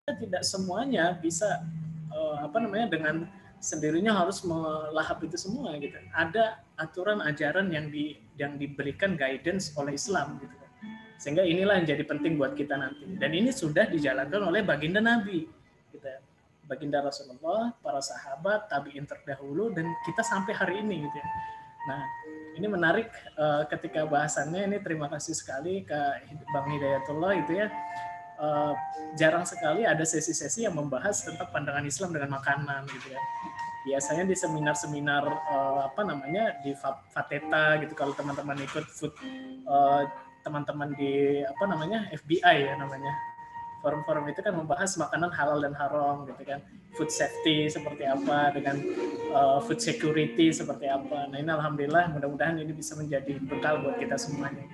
tidak semuanya bisa dengan sendirinya harus melahap itu semua gitu. Ada aturan ajaran yang diberikan guidance oleh Islam gitu. Sehingga inilah yang jadi penting buat kita nanti. Dan ini sudah dijalankan oleh baginda Nabi gitu. Baginda Rasulullah, para sahabat, tabi'in terdahulu, dan kita sampai hari ini gitu. Nah, ini menarik ketika bahasannya ini. Terima kasih sekali ke Bang Hidayatullah itu ya. Jarang sekali ada sesi-sesi yang membahas tentang pandangan Islam dengan makanan gitu ya. Biasanya di seminar-seminar di Fateta gitu, kalau teman-teman ikut food teman-teman di FBI ya namanya, forum-forum itu kan membahas makanan halal dan haram gitu kan, food safety seperti apa, dengan food security seperti apa. Nah ini alhamdulillah, mudah-mudahan ini bisa menjadi bekal buat kita semuanya.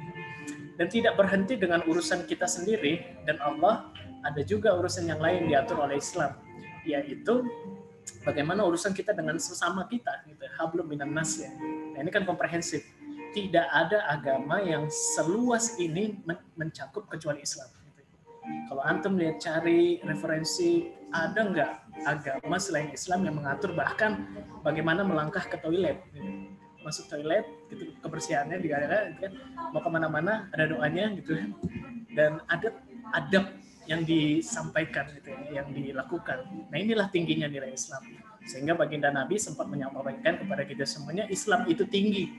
Dan tidak berhenti dengan urusan kita sendiri dan Allah, ada juga urusan yang lain diatur oleh Islam, yaitu bagaimana urusan kita dengan sesama kita gitu. Hablum minan nas ya. Nah, ini kan komprehensif. Tidak ada agama yang seluas ini mencakup kecuali Islam. Kalau antum lihat cari referensi, ada nggak agama selain Islam yang mengatur bahkan bagaimana melangkah ke toilet gitu. Masuk toilet gitu, kebersihannya diadakan gitu kan, mau kemana-mana ada doanya gitu kan, dan ada adab yang disampaikan gitu, yang dilakukan. Nah inilah tingginya nilai Islam, sehingga baginda Nabi sempat menyampaikan kepada kita semuanya, Islam itu tinggi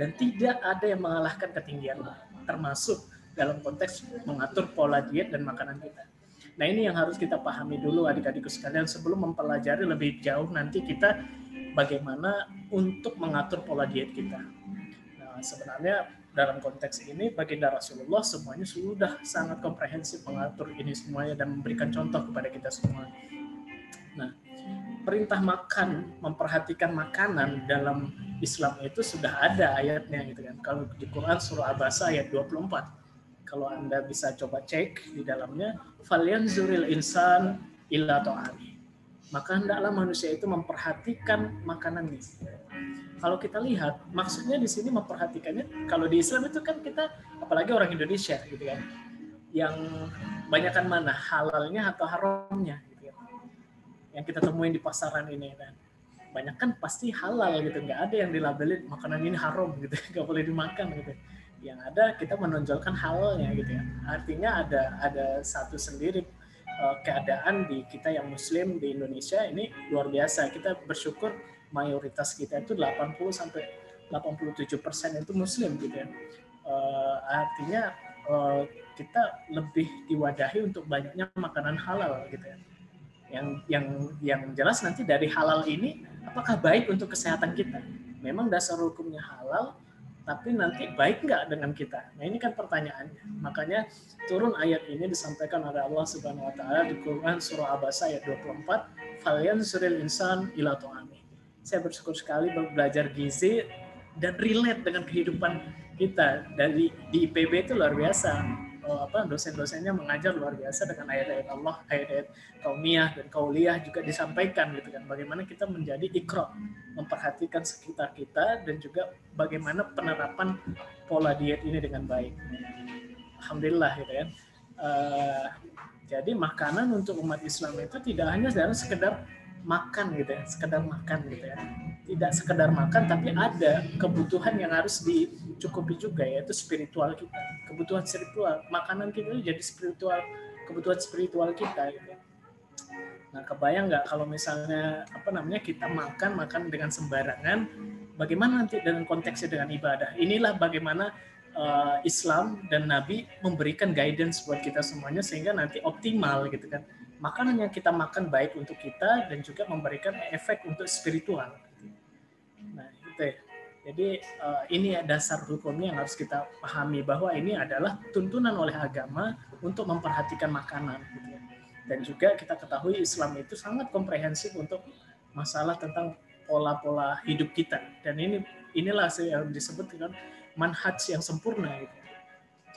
dan tidak ada yang mengalahkan ketinggian, termasuk dalam konteks mengatur pola diet dan makanan kita. Nah ini yang harus kita pahami dulu adik-adikku sekalian, sebelum mempelajari lebih jauh nanti kita bagaimana untuk mengatur pola diet kita. Nah, sebenarnya dalam konteks ini baginda Rasulullah semuanya sudah sangat komprehensif mengatur ini semuanya dan memberikan contoh kepada kita semua. Nah, perintah makan, memperhatikan makanan dalam Islam itu sudah ada ayatnya gitu kan. Kalau di Quran surah Abasa ayat 24. Kalau Anda bisa coba cek di dalamnya, falyanzuril insan illa ta'ami. Maka hendaklah manusia itu memperhatikan makanannya. Kalau kita lihat, maksudnya di sini memperhatikannya, kalau di Islam itu kan kita, apalagi orang Indonesia gitu kan, yang banyakkan mana halalnya atau haramnya gitu kan, yang kita temuin di pasaran ini kan, banyak kan pasti halal gitu, nggak ada yang dilabelin makanan ini haram gitu, nggak boleh dimakan gitu. Yang ada kita menonjolkan halalnya gitu ya. Artinya ada satu sendiri keadaan di kita yang Muslim di Indonesia ini luar biasa. Kita bersyukur mayoritas kita itu 80-87% itu Muslim gitu ya. Artinya kita lebih diwadahi untuk banyaknya makanan halal gitu ya. Yang jelas nanti dari halal ini apakah baik untuk kesehatan kita? Memang dasar hukumnya halal, tapi nanti baik nggak dengan kita? Nah ini kan pertanyaannya. Makanya turun ayat ini disampaikan oleh Allah Subhanahu Wa Taala di Quran surah Abasa ayat 24. Falyanzuril insan ila ta'ami. Saya bersyukur sekali belajar gizi dan relate dengan kehidupan kita. Di IPB itu luar biasa. Dosen-dosennya mengajar luar biasa dengan ayat-ayat Allah, ayat-ayat kaumiyah dan kauliyah juga disampaikan gitu kan. Bagaimana kita menjadi ikra, memperhatikan sekitar kita, dan juga bagaimana penerapan pola diet ini dengan baik. Alhamdulillah gitu kan. Jadi makanan untuk umat Islam itu tidak hanya dalam sekedar makan gitu ya, sekedar makan gitu ya. Tidak sekedar makan, tapi ada kebutuhan yang harus dicukupi juga, yaitu spiritual kita, kebutuhan spiritual. Makanan kita itu jadi spiritual, kebutuhan spiritual kita gitu. Nah, kebayang nggak kalau misalnya kita makan dengan sembarangan, bagaimana nanti dengan konteksnya dengan ibadah? Inilah bagaimana Islam dan Nabi memberikan guidance buat kita semuanya sehingga nanti optimal gitu kan. Makanan yang kita makan baik untuk kita dan juga memberikan efek untuk spiritual. Nah, itu ya. Jadi ini dasar hukumnya yang harus kita pahami, bahwa ini adalah tuntunan oleh agama untuk memperhatikan makanan gitu ya. Dan juga kita ketahui Islam itu sangat komprehensif untuk masalah tentang pola-pola hidup kita. Dan inilah yang disebut dengan manhaj yang sempurna gitu.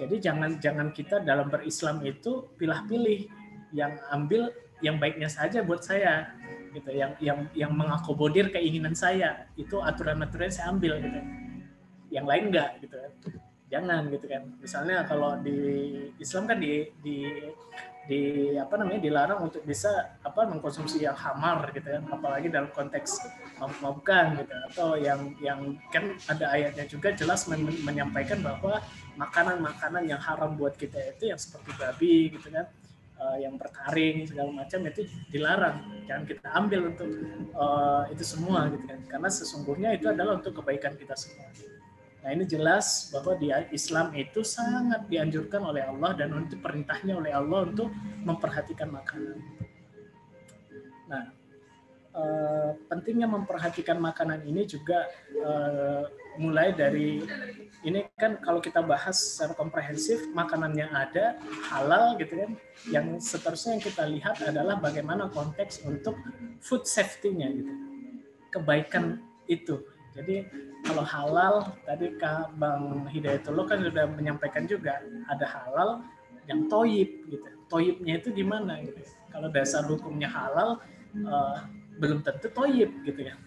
Jadi jangan kita dalam berislam itu pilih-pilih, yang ambil yang baiknya saja buat saya gitu, yang mengakomodir keinginan saya, itu aturan-aturan saya ambil gitu, yang lain enggak gitu, jangan gitu kan. Misalnya kalau di Islam kan dilarang untuk bisa mengkonsumsi yang hamar gitu kan, apalagi dalam konteks mabuk-mabukan gitu, atau yang kan ada ayatnya juga jelas menyampaikan bahwa makanan-makanan yang haram buat kita itu yang seperti babi gitu kan, yang bertaring segala macam itu dilarang, jangan kita ambil untuk itu semua gitu kan, karena sesungguhnya itu adalah untuk kebaikan kita semua. Nah, ini jelas bahwa di Islam itu sangat dianjurkan oleh Allah dan untuk perintahnya oleh Allah untuk memperhatikan makanan. Nah, pentingnya memperhatikan makanan ini juga mulai dari ini kan, kalau kita bahas secara komprehensif, makanan yang ada halal gitu kan, yang seterusnya yang kita lihat adalah bagaimana konteks untuk food safety-nya gitu, kebaikan itu. Jadi kalau halal, tadi Kak Bang Hidayatullah kan sudah menyampaikan juga, ada halal yang toyib gitu. Toyibnya itu gimana gitu. Kalau dasar hukumnya halal, belum tentu toyib gitu ya.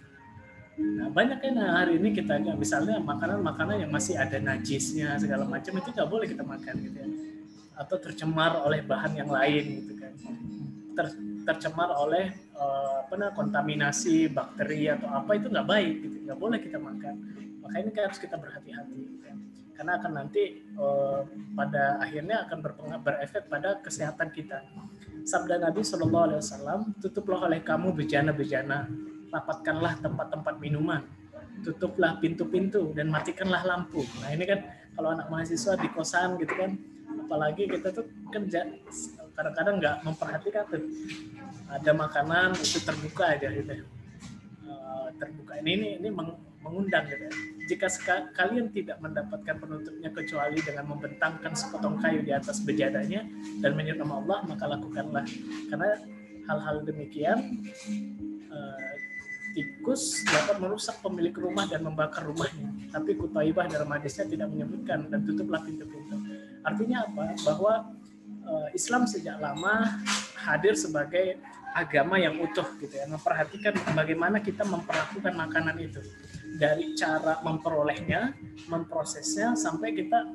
Nah, banyak kan hari ini kita misalnya makanan-makanan yang masih ada najisnya segala macam, itu nggak boleh kita makan gitu ya. Atau tercemar oleh bahan yang lain gitu kan. Tercemar oleh kontaminasi bakteri atau apa, itu nggak baik gitu, nggak boleh kita makan. Makanya ini harus kita berhati-hati gitu ya. Karena akan nanti pada akhirnya akan berefek pada kesehatan kita. Sabda Nabi SAW, tutuplah oleh kamu bejana-bejana, rapatkanlah tempat-tempat minuman, tutuplah pintu-pintu dan matikanlah lampu. Nah, ini kan kalau anak mahasiswa di kosan gitu kan, apalagi kita tuh kerja kadang-kadang nggak memperhatikan tuh, ada makanan itu terbuka aja gitu, terbuka ini mengundang gitu. Jika kalian tidak mendapatkan penutupnya kecuali dengan membentangkan sepotong kayu di atas bejananya dan menyebut nama Allah, maka lakukanlah, karena hal-hal demikian tikus dapat merusak pemilik rumah dan membakar rumahnya. Tapi Qutaibah dalam hadisnya tidak menyebutkan dan tutuplah pintu-pintu. Artinya apa? Bahwa Islam sejak lama hadir sebagai agama yang utuh gitu ya, memperhatikan bagaimana kita memperlakukan makanan itu, dari cara memperolehnya, memprosesnya, sampai kita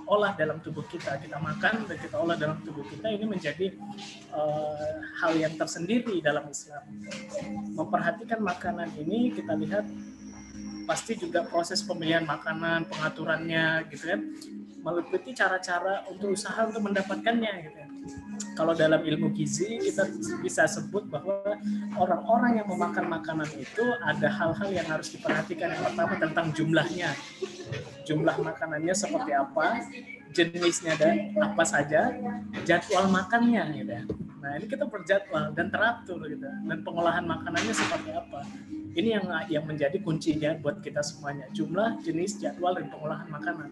olah dalam tubuh kita makan dan kita olah dalam tubuh kita. Ini menjadi hal yang tersendiri dalam Islam. Memperhatikan makanan ini kita lihat pasti juga proses pemilihan makanan, pengaturannya gitu kan, meliputi cara-cara untuk usaha untuk mendapatkannya gitu. Kalau dalam ilmu gizi kita bisa sebut bahwa orang-orang yang memakan makanan itu ada hal-hal yang harus diperhatikan. Yang pertama tentang jumlahnya, jumlah makanannya seperti apa, jenisnya dan apa saja, jadwal makannya gitu. Nah, ini kita berjadwal dan teratur gitu, dan pengolahan makanannya seperti apa. Ini yang menjadi kuncinya buat kita semuanya, jumlah, jenis, jadwal, dan pengolahan makanan.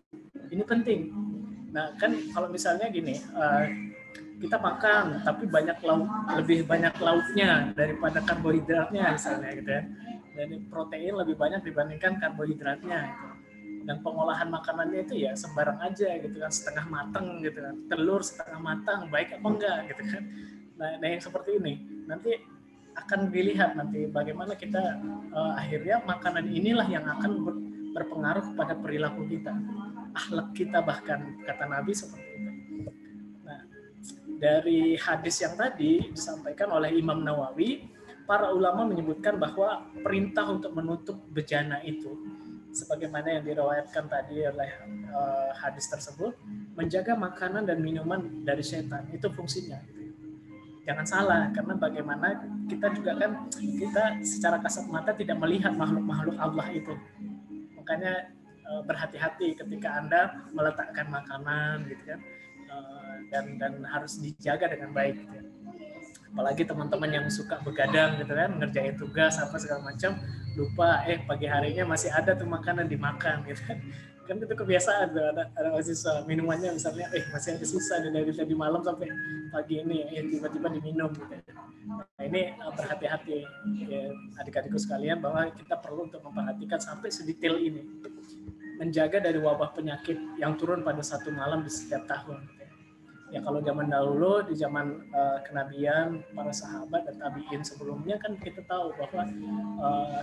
Ini penting. Nah, kan kalau misalnya gini, kita makan tapi lebih banyak lauknya daripada karbohidratnya misalnya gitu ya. Dan protein lebih banyak dibandingkan karbohidratnya gitu. Dan pengolahan makanannya itu ya sembarang aja gitu kan, setengah matang gitu kan, telur setengah matang, baik apa enggak gitu kan. Nah, yang seperti ini nanti akan dilihat nanti bagaimana kita akhirnya makanan inilah yang akan berpengaruh kepada perilaku kita, akhlak kita, bahkan kata Nabi seperti itu. Nah, dari hadis yang tadi disampaikan oleh Imam Nawawi, para ulama menyebutkan bahwa perintah untuk menutup bejana itu, sebagaimana yang diriwayatkan tadi oleh hadis tersebut, menjaga makanan dan minuman dari setan, itu fungsinya. Jangan salah, karena bagaimana kita juga kan, kita secara kasat mata tidak melihat makhluk-makhluk Allah itu. Makanya berhati-hati ketika Anda meletakkan makanan gitu kan, dan harus dijaga dengan baik gitu. Apalagi teman-teman yang suka begadang gitu kan, ngerjain tugas apa segala macam, lupa pagi harinya masih ada tuh makanan dimakan gitu kan. Kan itu kebiasaan tuh, ada mahasiswa minumannya misalnya masih ada sisa dari tadi malam sampai pagi ini tiba-tiba diminum gitu. Nah, ini berhati-hati ya, adik-adikku sekalian, bahwa kita perlu untuk memperhatikan sampai sedetail ini, menjaga dari wabah penyakit yang turun pada satu malam di setiap tahun. Ya kalau zaman dahulu, di zaman kenabian, para sahabat dan tabiin sebelumnya kan kita tahu bahwa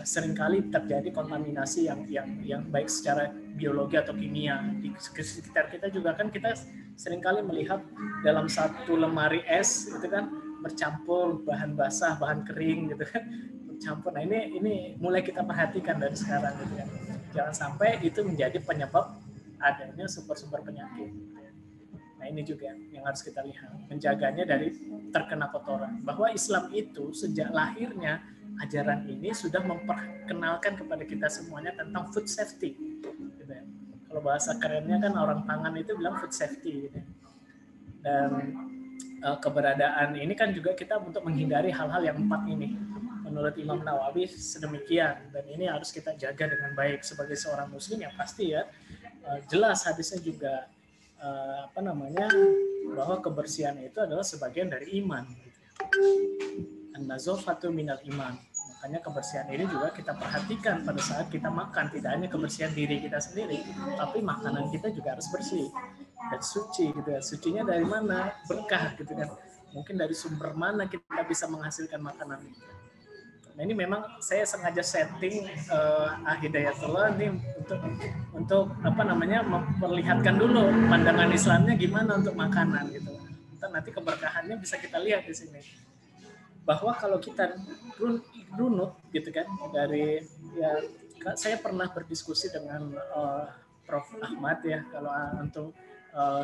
seringkali terjadi kontaminasi yang baik secara biologi atau kimia. Di sekitar kita juga kan kita seringkali melihat dalam satu lemari es itu kan bercampur bahan basah, bahan kering gitu kan, bercampur. Nah ini mulai kita perhatikan dari sekarang gitu kan. Jangan sampai itu menjadi penyebab adanya sumber-sumber penyakit. Nah ini juga yang harus kita lihat, menjaganya dari terkena kotoran. Bahwa Islam itu sejak lahirnya, ajaran ini sudah memperkenalkan kepada kita semuanya tentang food safety. Gitu ya. Kalau bahasa kerennya kan orang pangan itu bilang food safety. Gitu ya. Dan keberadaan ini kan juga kita untuk menghindari hal-hal yang 4 ini. Menurut Imam Nawawi sedemikian, dan ini harus kita jaga dengan baik sebagai seorang muslim yang pasti ya. Jelas hadisnya juga bahwa kebersihan itu adalah sebagian dari iman. An-nazafatu minal iman. Makanya kebersihan ini juga kita perhatikan pada saat kita makan. Tidak hanya kebersihan diri kita sendiri, tapi makanan kita juga harus bersih dan suci gitu ya. Sucinya dari mana? Berkah gitu kan. Mungkin dari sumber mana kita bisa menghasilkan makanan itu. Nah ini memang saya sengaja setting Hidayatullah ini untuk memperlihatkan dulu pandangan Islamnya gimana untuk makanan gitu. Nanti keberkahannya bisa kita lihat di sini. Bahwa kalau kita runut gitu kan dari ya saya pernah berdiskusi dengan Prof Ahmad ya, kalau untuk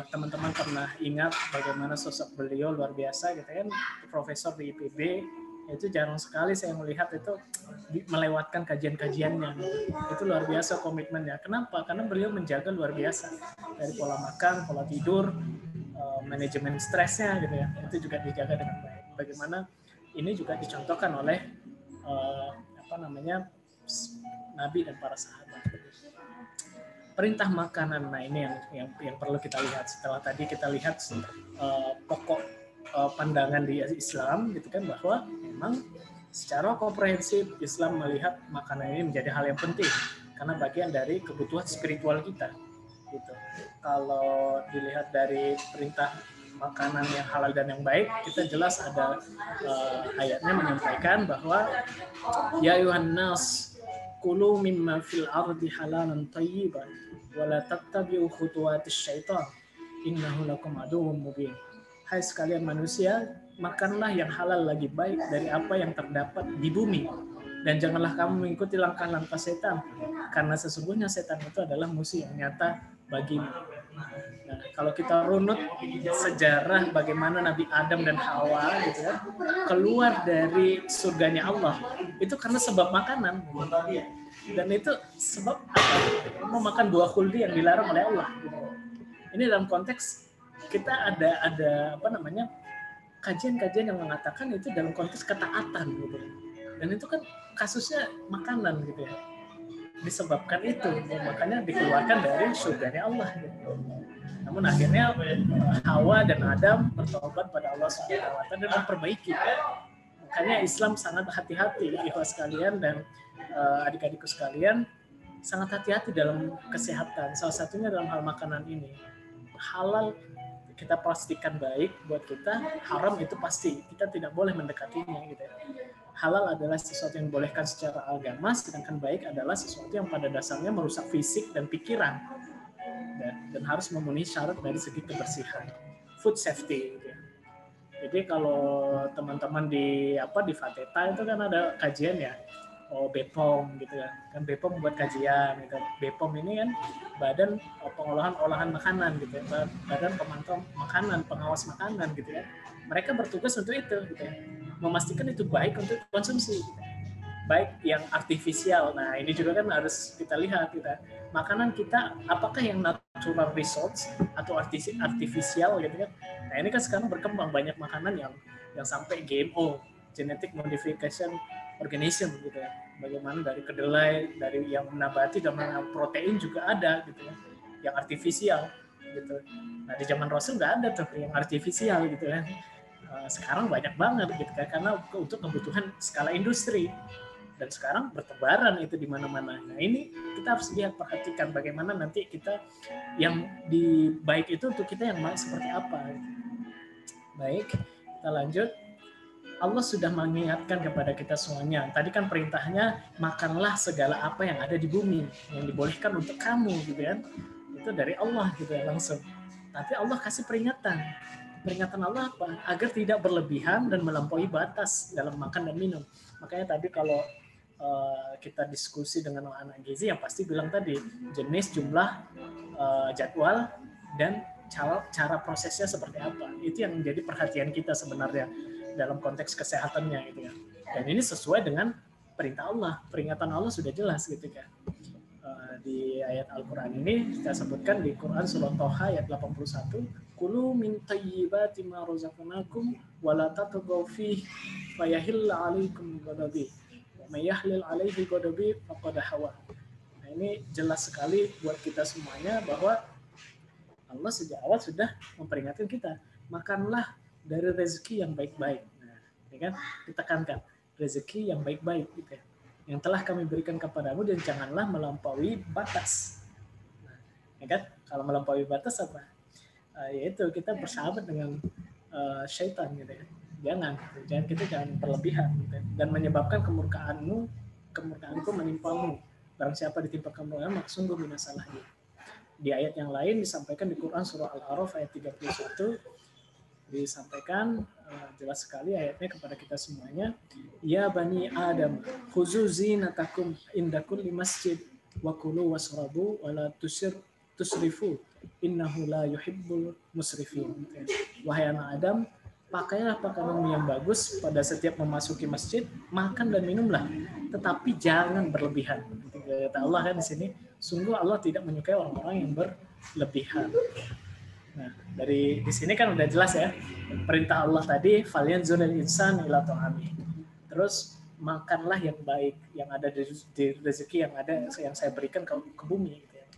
teman-teman pernah ingat bagaimana sosok beliau luar biasa gitu kan, profesor di IPB. Itu jarang sekali saya melihat itu melewatkan kajian-kajiannya. Itu luar biasa komitmennya. Kenapa? Karena beliau menjaga luar biasa dari pola makan, pola tidur, manajemen stresnya gitu ya. Itu juga dijaga dengan baik. Bagaimana ini juga dicontohkan oleh Nabi dan para sahabat. Perintah makanan, nah ini yang perlu kita lihat. Setelah tadi kita lihat pokok pandangan di Islam gitu kan, bahwa memang secara komprehensif Islam melihat makanan ini menjadi hal yang penting karena bagian dari kebutuhan spiritual kita gitu. Kalau dilihat dari perintah makanan yang halal dan yang baik, kita jelas ada ayatnya menyampaikan bahwa ya ayuhan nas kulu mimma fil ardi halalan thayyiban wa la tattabi'u khutuwatis syaitan innahu lakum aduwwum mubin. Hai sekalian manusia, makanlah yang halal lagi baik dari apa yang terdapat di bumi. Dan janganlah kamu mengikuti langkah-langkah setan, karena sesungguhnya setan itu adalah musuh yang nyata bagimu. Nah, kalau kita runut sejarah bagaimana Nabi Adam dan Hawa gitu ya, keluar dari surganya Allah, itu karena sebab makanan. Dan itu sebab apa? Memakan buah khuldi yang dilarang oleh Allah. Ini dalam konteks kita ada kajian-kajian yang mengatakan itu dalam konteks ketaatan gitu. Dan itu kan kasusnya makanan gitu ya. Disebabkan itu, makanya dikeluarkan dari surganya Allah gitu. Namun akhirnya Hawa dan Adam bertobat pada Allah Subhanahu wa taala dan memperbaiki. Makanya Islam sangat hati-hati ikhwan sekalian dan adik-adikku sekalian, sangat hati-hati dalam kesehatan. Salah satunya dalam hal makanan ini. Halal kita pastikan baik buat kita, haram itu pasti kita tidak boleh mendekatinya gitu. Halal adalah sesuatu yang dibolehkan secara agama, sedangkan baik adalah sesuatu yang pada dasarnya merusak fisik dan pikiran dan harus memenuhi syarat dari segi kebersihan, food safety gitu. Jadi kalau teman-teman di Fateta itu kan ada kajian ya, BPOM gitu kan BPOM buat kajian gitu. BPOM ini kan badan pengolahan olahan makanan gitu ya, badan pemantau makanan, pengawas makanan gitu ya. Mereka bertugas untuk itu gitu ya, memastikan itu baik untuk konsumsi gitu. Baik yang artifisial. Nah ini juga kan harus kita lihat kita makanan kita apakah yang natural resource atau artifisial gitu kan. Nah ini kan sekarang berkembang banyak makanan yang sampai GMO, genetic modification organism gitu ya. Bagaimana dari kedelai, dari yang nabati dan yang protein juga ada gitu ya, yang artifisial gitu. Nah di zaman Rasul nggak ada tuh yang artifisial gitu ya. Sekarang banyak banget gitu kan, karena untuk kebutuhan skala industri dan sekarang bertebaran itu di mana-mana. Nah ini kita harus lihat, perhatikan bagaimana nanti kita yang di baik itu untuk kita yang seperti apa. Baik, kita lanjut. Allah sudah mengingatkan kepada kita semuanya. Tadi kan perintahnya makanlah segala apa yang ada di bumi yang dibolehkan untuk kamu, gitu kan? Itu dari Allah gitu ya langsung. Tapi Allah kasih peringatan. Peringatan Allah apa? Agar tidak berlebihan dan melampaui batas dalam makan dan minum. Makanya tadi kalau kita diskusi dengan anak gizi yang pasti bilang tadi jenis, jumlah, jadwal dan cara prosesnya seperti apa. Itu yang menjadi perhatian kita sebenarnya dalam konteks kesehatannya gitu ya. Dan ini sesuai dengan perintah Allah, peringatan Allah sudah jelas gitu kan. Di ayat Al-Qur'an ini kita sebutkan di Quran surah Thaha ayat 81, kulu min thayyibati ma razaqnakum wa la tatghaw fihi fayahilla 'alaikum ghadabi wa may yahlil 'alaihi ghadabi faqad hawa. Nah, ini jelas sekali buat kita semuanya bahwa Allah sejak awal sudah memperingatkan kita, makanlah dari rezeki yang baik-baik. Nah, ya kan? Ditekankan rezeki yang baik-baik gitu ya. Yang telah kami berikan kepadamu dan janganlah melampaui batas. Nah, ya kan? Kalau melampaui batas apa? Yaitu kita bersahabat dengan syaitan gitu ya. Jangan kita jangan berlebihan gitu ya. Dan menyebabkan kemurkaanku menimpamu. Barang siapa ditimpa kemurkaan maka sungguh binasalah dia. Di ayat yang lain disampaikan di Quran surah Al-A'raf ayat 31 disampaikan jelas sekali ayatnya kepada kita semuanya, ya bani Adam khuzu zinatakum inda kulli masjid wa kulu wasrabu wa la tusrifu innahu la yuhibbul musrifin. Wahai anak Adam, pakailah pakaian yang bagus pada setiap memasuki masjid, makan dan minumlah, tetapi jangan berlebihan. Kata Allah kan di sini, sungguh Allah tidak menyukai orang-orang yang berlebihan. Nah, dari di sini kan udah jelas ya. Perintah Allah tadi, falyanzuril insan ila ta'ami. Terus makanlah yang baik, yang ada di rezeki yang ada yang saya berikan ke bumi gitu ya.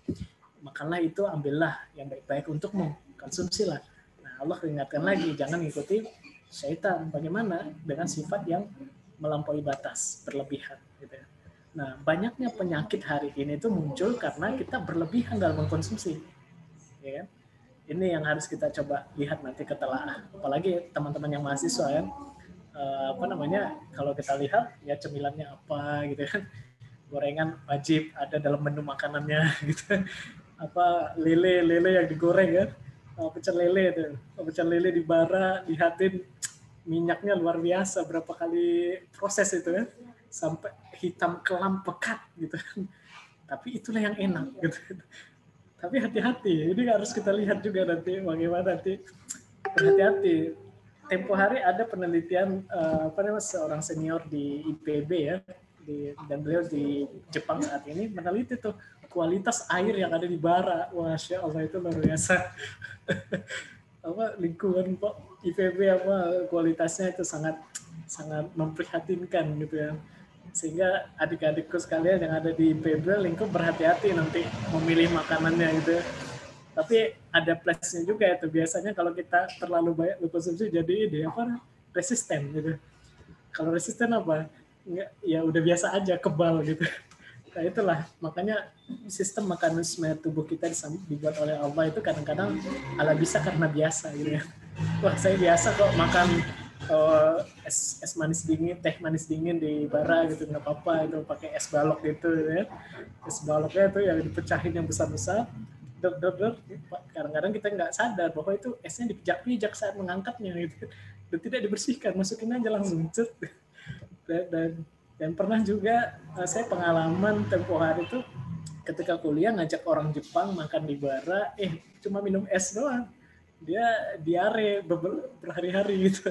Makanlah itu, ambillah yang baik-baik untukmu, konsumsilah. Nah, Allah ingatkan lagi, jangan ikuti syaitan. Bagaimana dengan sifat yang melampaui batas, berlebihan gitu ya. Nah, banyaknya penyakit hari ini itu muncul karena kita berlebihan dalam mengkonsumsi. Ya kan? Ini yang harus kita coba lihat nanti ketelaah. Apalagi teman-teman yang mahasiswa kan, kalau kita lihat ya cemilannya apa gitu kan. Gorengan wajib ada dalam menu makanannya gitu. Lele yang digoreng kan. Pecel lele di bara, lihatin minyaknya luar biasa, berapa kali proses itu kan. Sampai hitam kelam pekat gitu kan. Tapi itulah yang enak gitu. Tapi hati-hati, ini harus kita lihat juga nanti bagaimana nanti. Berhati-hati. Tempo hari ada penelitian seorang senior di IPB ya, dan beliau di Jepang saat ini meneliti tuh kualitas air yang ada di bara. Masya Allah, itu luar biasa. Lingkungan IPB kualitasnya itu sangat memprihatinkan gitu ya. Sehingga adik-adikku sekalian yang ada di IPB lingkup berhati-hati nanti memilih makanannya gitu. Tapi ada plusnya juga itu, biasanya kalau kita terlalu banyak konsumsi jadi resisten gitu. Kalau resisten apa? Enggak, ya udah biasa aja, kebal gitu. Nah itulah makanya sistem mekanisme tubuh kita dibuat oleh Allah itu kadang-kadang ala bisa karena biasa gitu ya. Wah, saya biasa kok makan es manis dingin, teh manis dingin di bara gitu, nggak apa-apa itu, pakai es balok gitu ya. Es baloknya itu yang dipecahin yang besar-besar, kadang-kadang kita nggak sadar bahwa itu esnya dipijak-pijak saat mengangkatnya gitu, dan tidak dibersihkan, masukin aja langsung cet. Dan pernah juga saya pengalaman tempo hari itu ketika kuliah ngajak orang Jepang makan di bara, cuma minum es doang, dia diare berhari-hari gitu.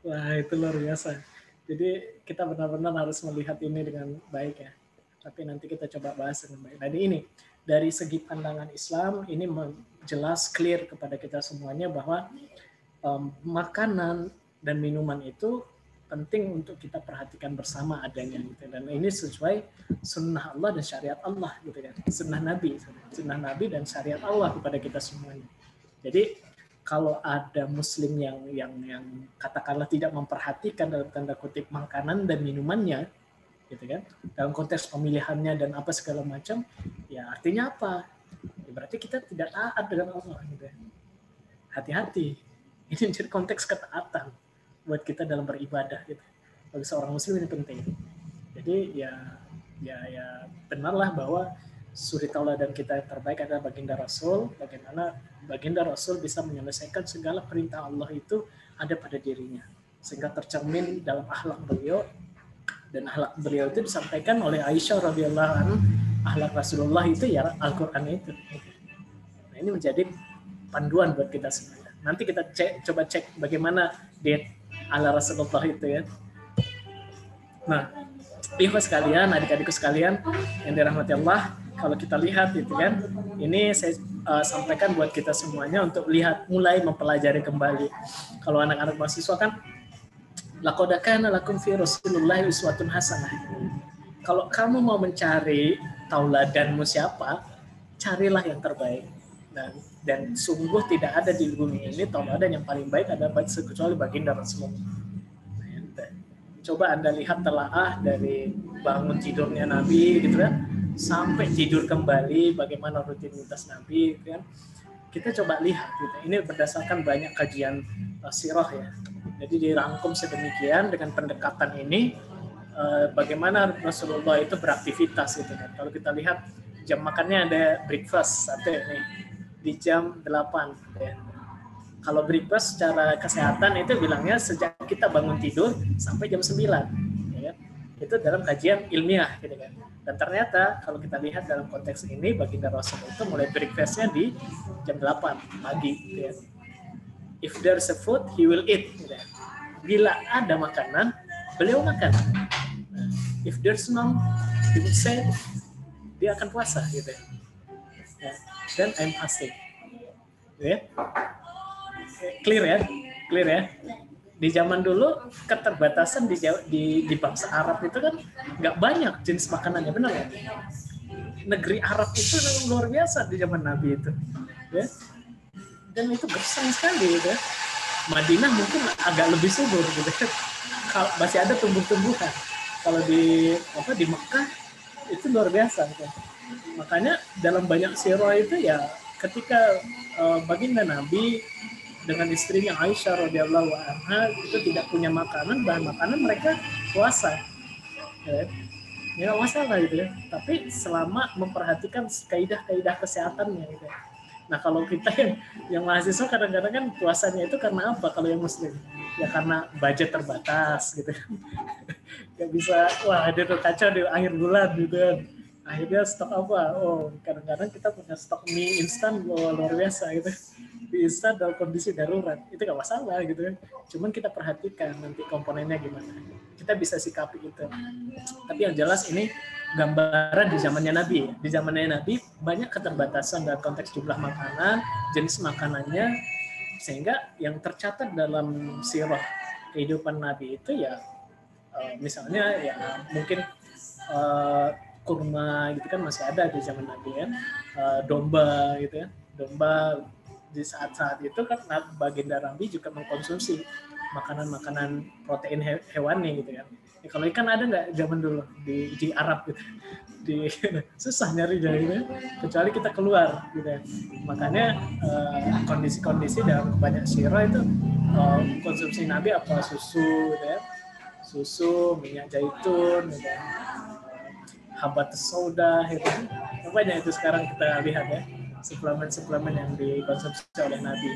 Wah, itu luar biasa. Jadi kita benar-benar harus melihat ini dengan baik ya. Tapi nanti kita coba bahas dengan baik. Jadi ini dari segi pandangan Islam ini jelas clear kepada kita semuanya bahwa makanan dan minuman itu penting untuk kita perhatikan bersama adanya gitu. Dan ini sesuai sunnah Allah dan syariat Allah gitu kan. Sunnah Nabi dan syariat Allah kepada kita semuanya. Jadi kalau ada muslim yang katakanlah tidak memperhatikan dalam tanda kutip makanan dan minumannya gitu kan, dalam konteks pemilihannya dan apa segala macam, ya artinya apa? Ya berarti kita tidak taat dengan Allah gitu. Hati-hati. Ini menjadi konteks ketaatan buat kita dalam beribadah gitu. Bagi seorang muslim ini penting. Jadi ya benarlah bahwa suri tauladan kita yang terbaik adalah baginda Rasul. Bagaimana baginda Rasul bisa menyelesaikan segala perintah Allah itu ada pada dirinya, sehingga tercermin dalam akhlak beliau, dan akhlak beliau itu disampaikan oleh Aisyah radhiyallahu anha. Akhlak Rasulullah itu ya Al-Quran itu. Nah, ini menjadi panduan buat kita semua. Nanti kita coba cek bagaimana diet ala Rasulullah itu ya. Nah, ikhwah sekalian, adik-adikku sekalian yang dirahmati Allah, kalau kita lihat gitu kan, ini saya sampaikan buat kita semuanya untuk lihat, mulai mempelajari kembali. Kalau anak-anak mahasiswa kan, laqad kana lakum fi Rasulillahi uswatun hasanah. Kalau kamu mau mencari tauladanmu siapa, carilah yang terbaik. Dan sungguh tidak ada di bumi ini tauladan yang paling baik adalah kecuali baginda Rasulullah. Coba Anda lihat telaah dari bangun tidurnya Nabi gitu kan, sampai tidur kembali, bagaimana rutinitas Nabi gitu kan. Kita coba lihat gitu. Ini berdasarkan banyak kajian sirah ya. Jadi dirangkum sedemikian dengan pendekatan ini, bagaimana Rasulullah itu beraktivitas gitu kan. Kalau kita lihat jam makannya ada breakfast satu nih di jam 8 ya. Kalau breakfast secara kesehatan itu bilangnya sejak kita bangun tidur sampai jam 9 ya. Itu dalam kajian ilmiah gitu kan. Dan ternyata kalau kita lihat dalam konteks ini, baginda Rasul itu mulai breakfastnya di jam 8 pagi gitu ya. If there's a food, he will eat gitu ya. Bila ada makanan, beliau makan. If there's none, he would say dia akan puasa gitu ya. Dan I'm fasting. Ya. Clear ya. Di zaman dulu keterbatasan di bangsa Arab itu kan nggak banyak jenis makanannya, benar ya? Negeri Arab itu luar biasa di zaman Nabi itu, ya. Dan itu gersang sekali gitu ya. Madinah mungkin agak lebih subur gitu. Kalau masih ada tumbuh-tumbuhan. Kalau di Mekah itu luar biasa gitu. Makanya dalam banyak sirah itu ya ketika baginda Nabi dengan istrinya Aisyah radhiyallahu anha itu tidak punya bahan makanan mereka puasa. Ya nggak masalah gitu ya. Tapi selama memperhatikan kaidah-kaidah kesehatannya gitu. Nah kalau kita yang mahasiswa kadang-kadang kan puasanya itu karena apa kalau yang muslim? Ya karena budget terbatas gitu. Gak bisa, wah dia tuh kacau di akhir bulan gitu kan. Akhirnya stok apa? Oh kadang-kadang kita punya stok mie instan luar biasa gitu. Mie instan dalam kondisi darurat. Itu gak masalah gitu kan. Cuman kita perhatikan nanti komponennya gimana. Kita bisa sikapi itu. Tapi yang jelas ini gambaran di zamannya Nabi. Di zamannya Nabi banyak keterbatasan dalam konteks jumlah makanan, jenis makanannya, sehingga yang tercatat dalam sirah kehidupan Nabi itu ya misalnya ya mungkin kurma gitu kan masih ada di zaman Nabi ya, domba gitu ya, domba di saat-saat itu kan baginda Nabi juga mengkonsumsi makanan-makanan protein hewani gitu ya. Kalau ikan ada nggak zaman dulu di Arab gitu, susah nyari gitu, kecuali kita keluar gitu. Makanya kondisi-kondisi dalam banyak sirah itu konsumsi Nabi apa susu gitu ya, susu, minyak zaitun, gitu ya, habatus sauda, gitu. Banyak itu sekarang kita lihat ya, suplemen-suplemen yang dikonsumsi oleh Nabi.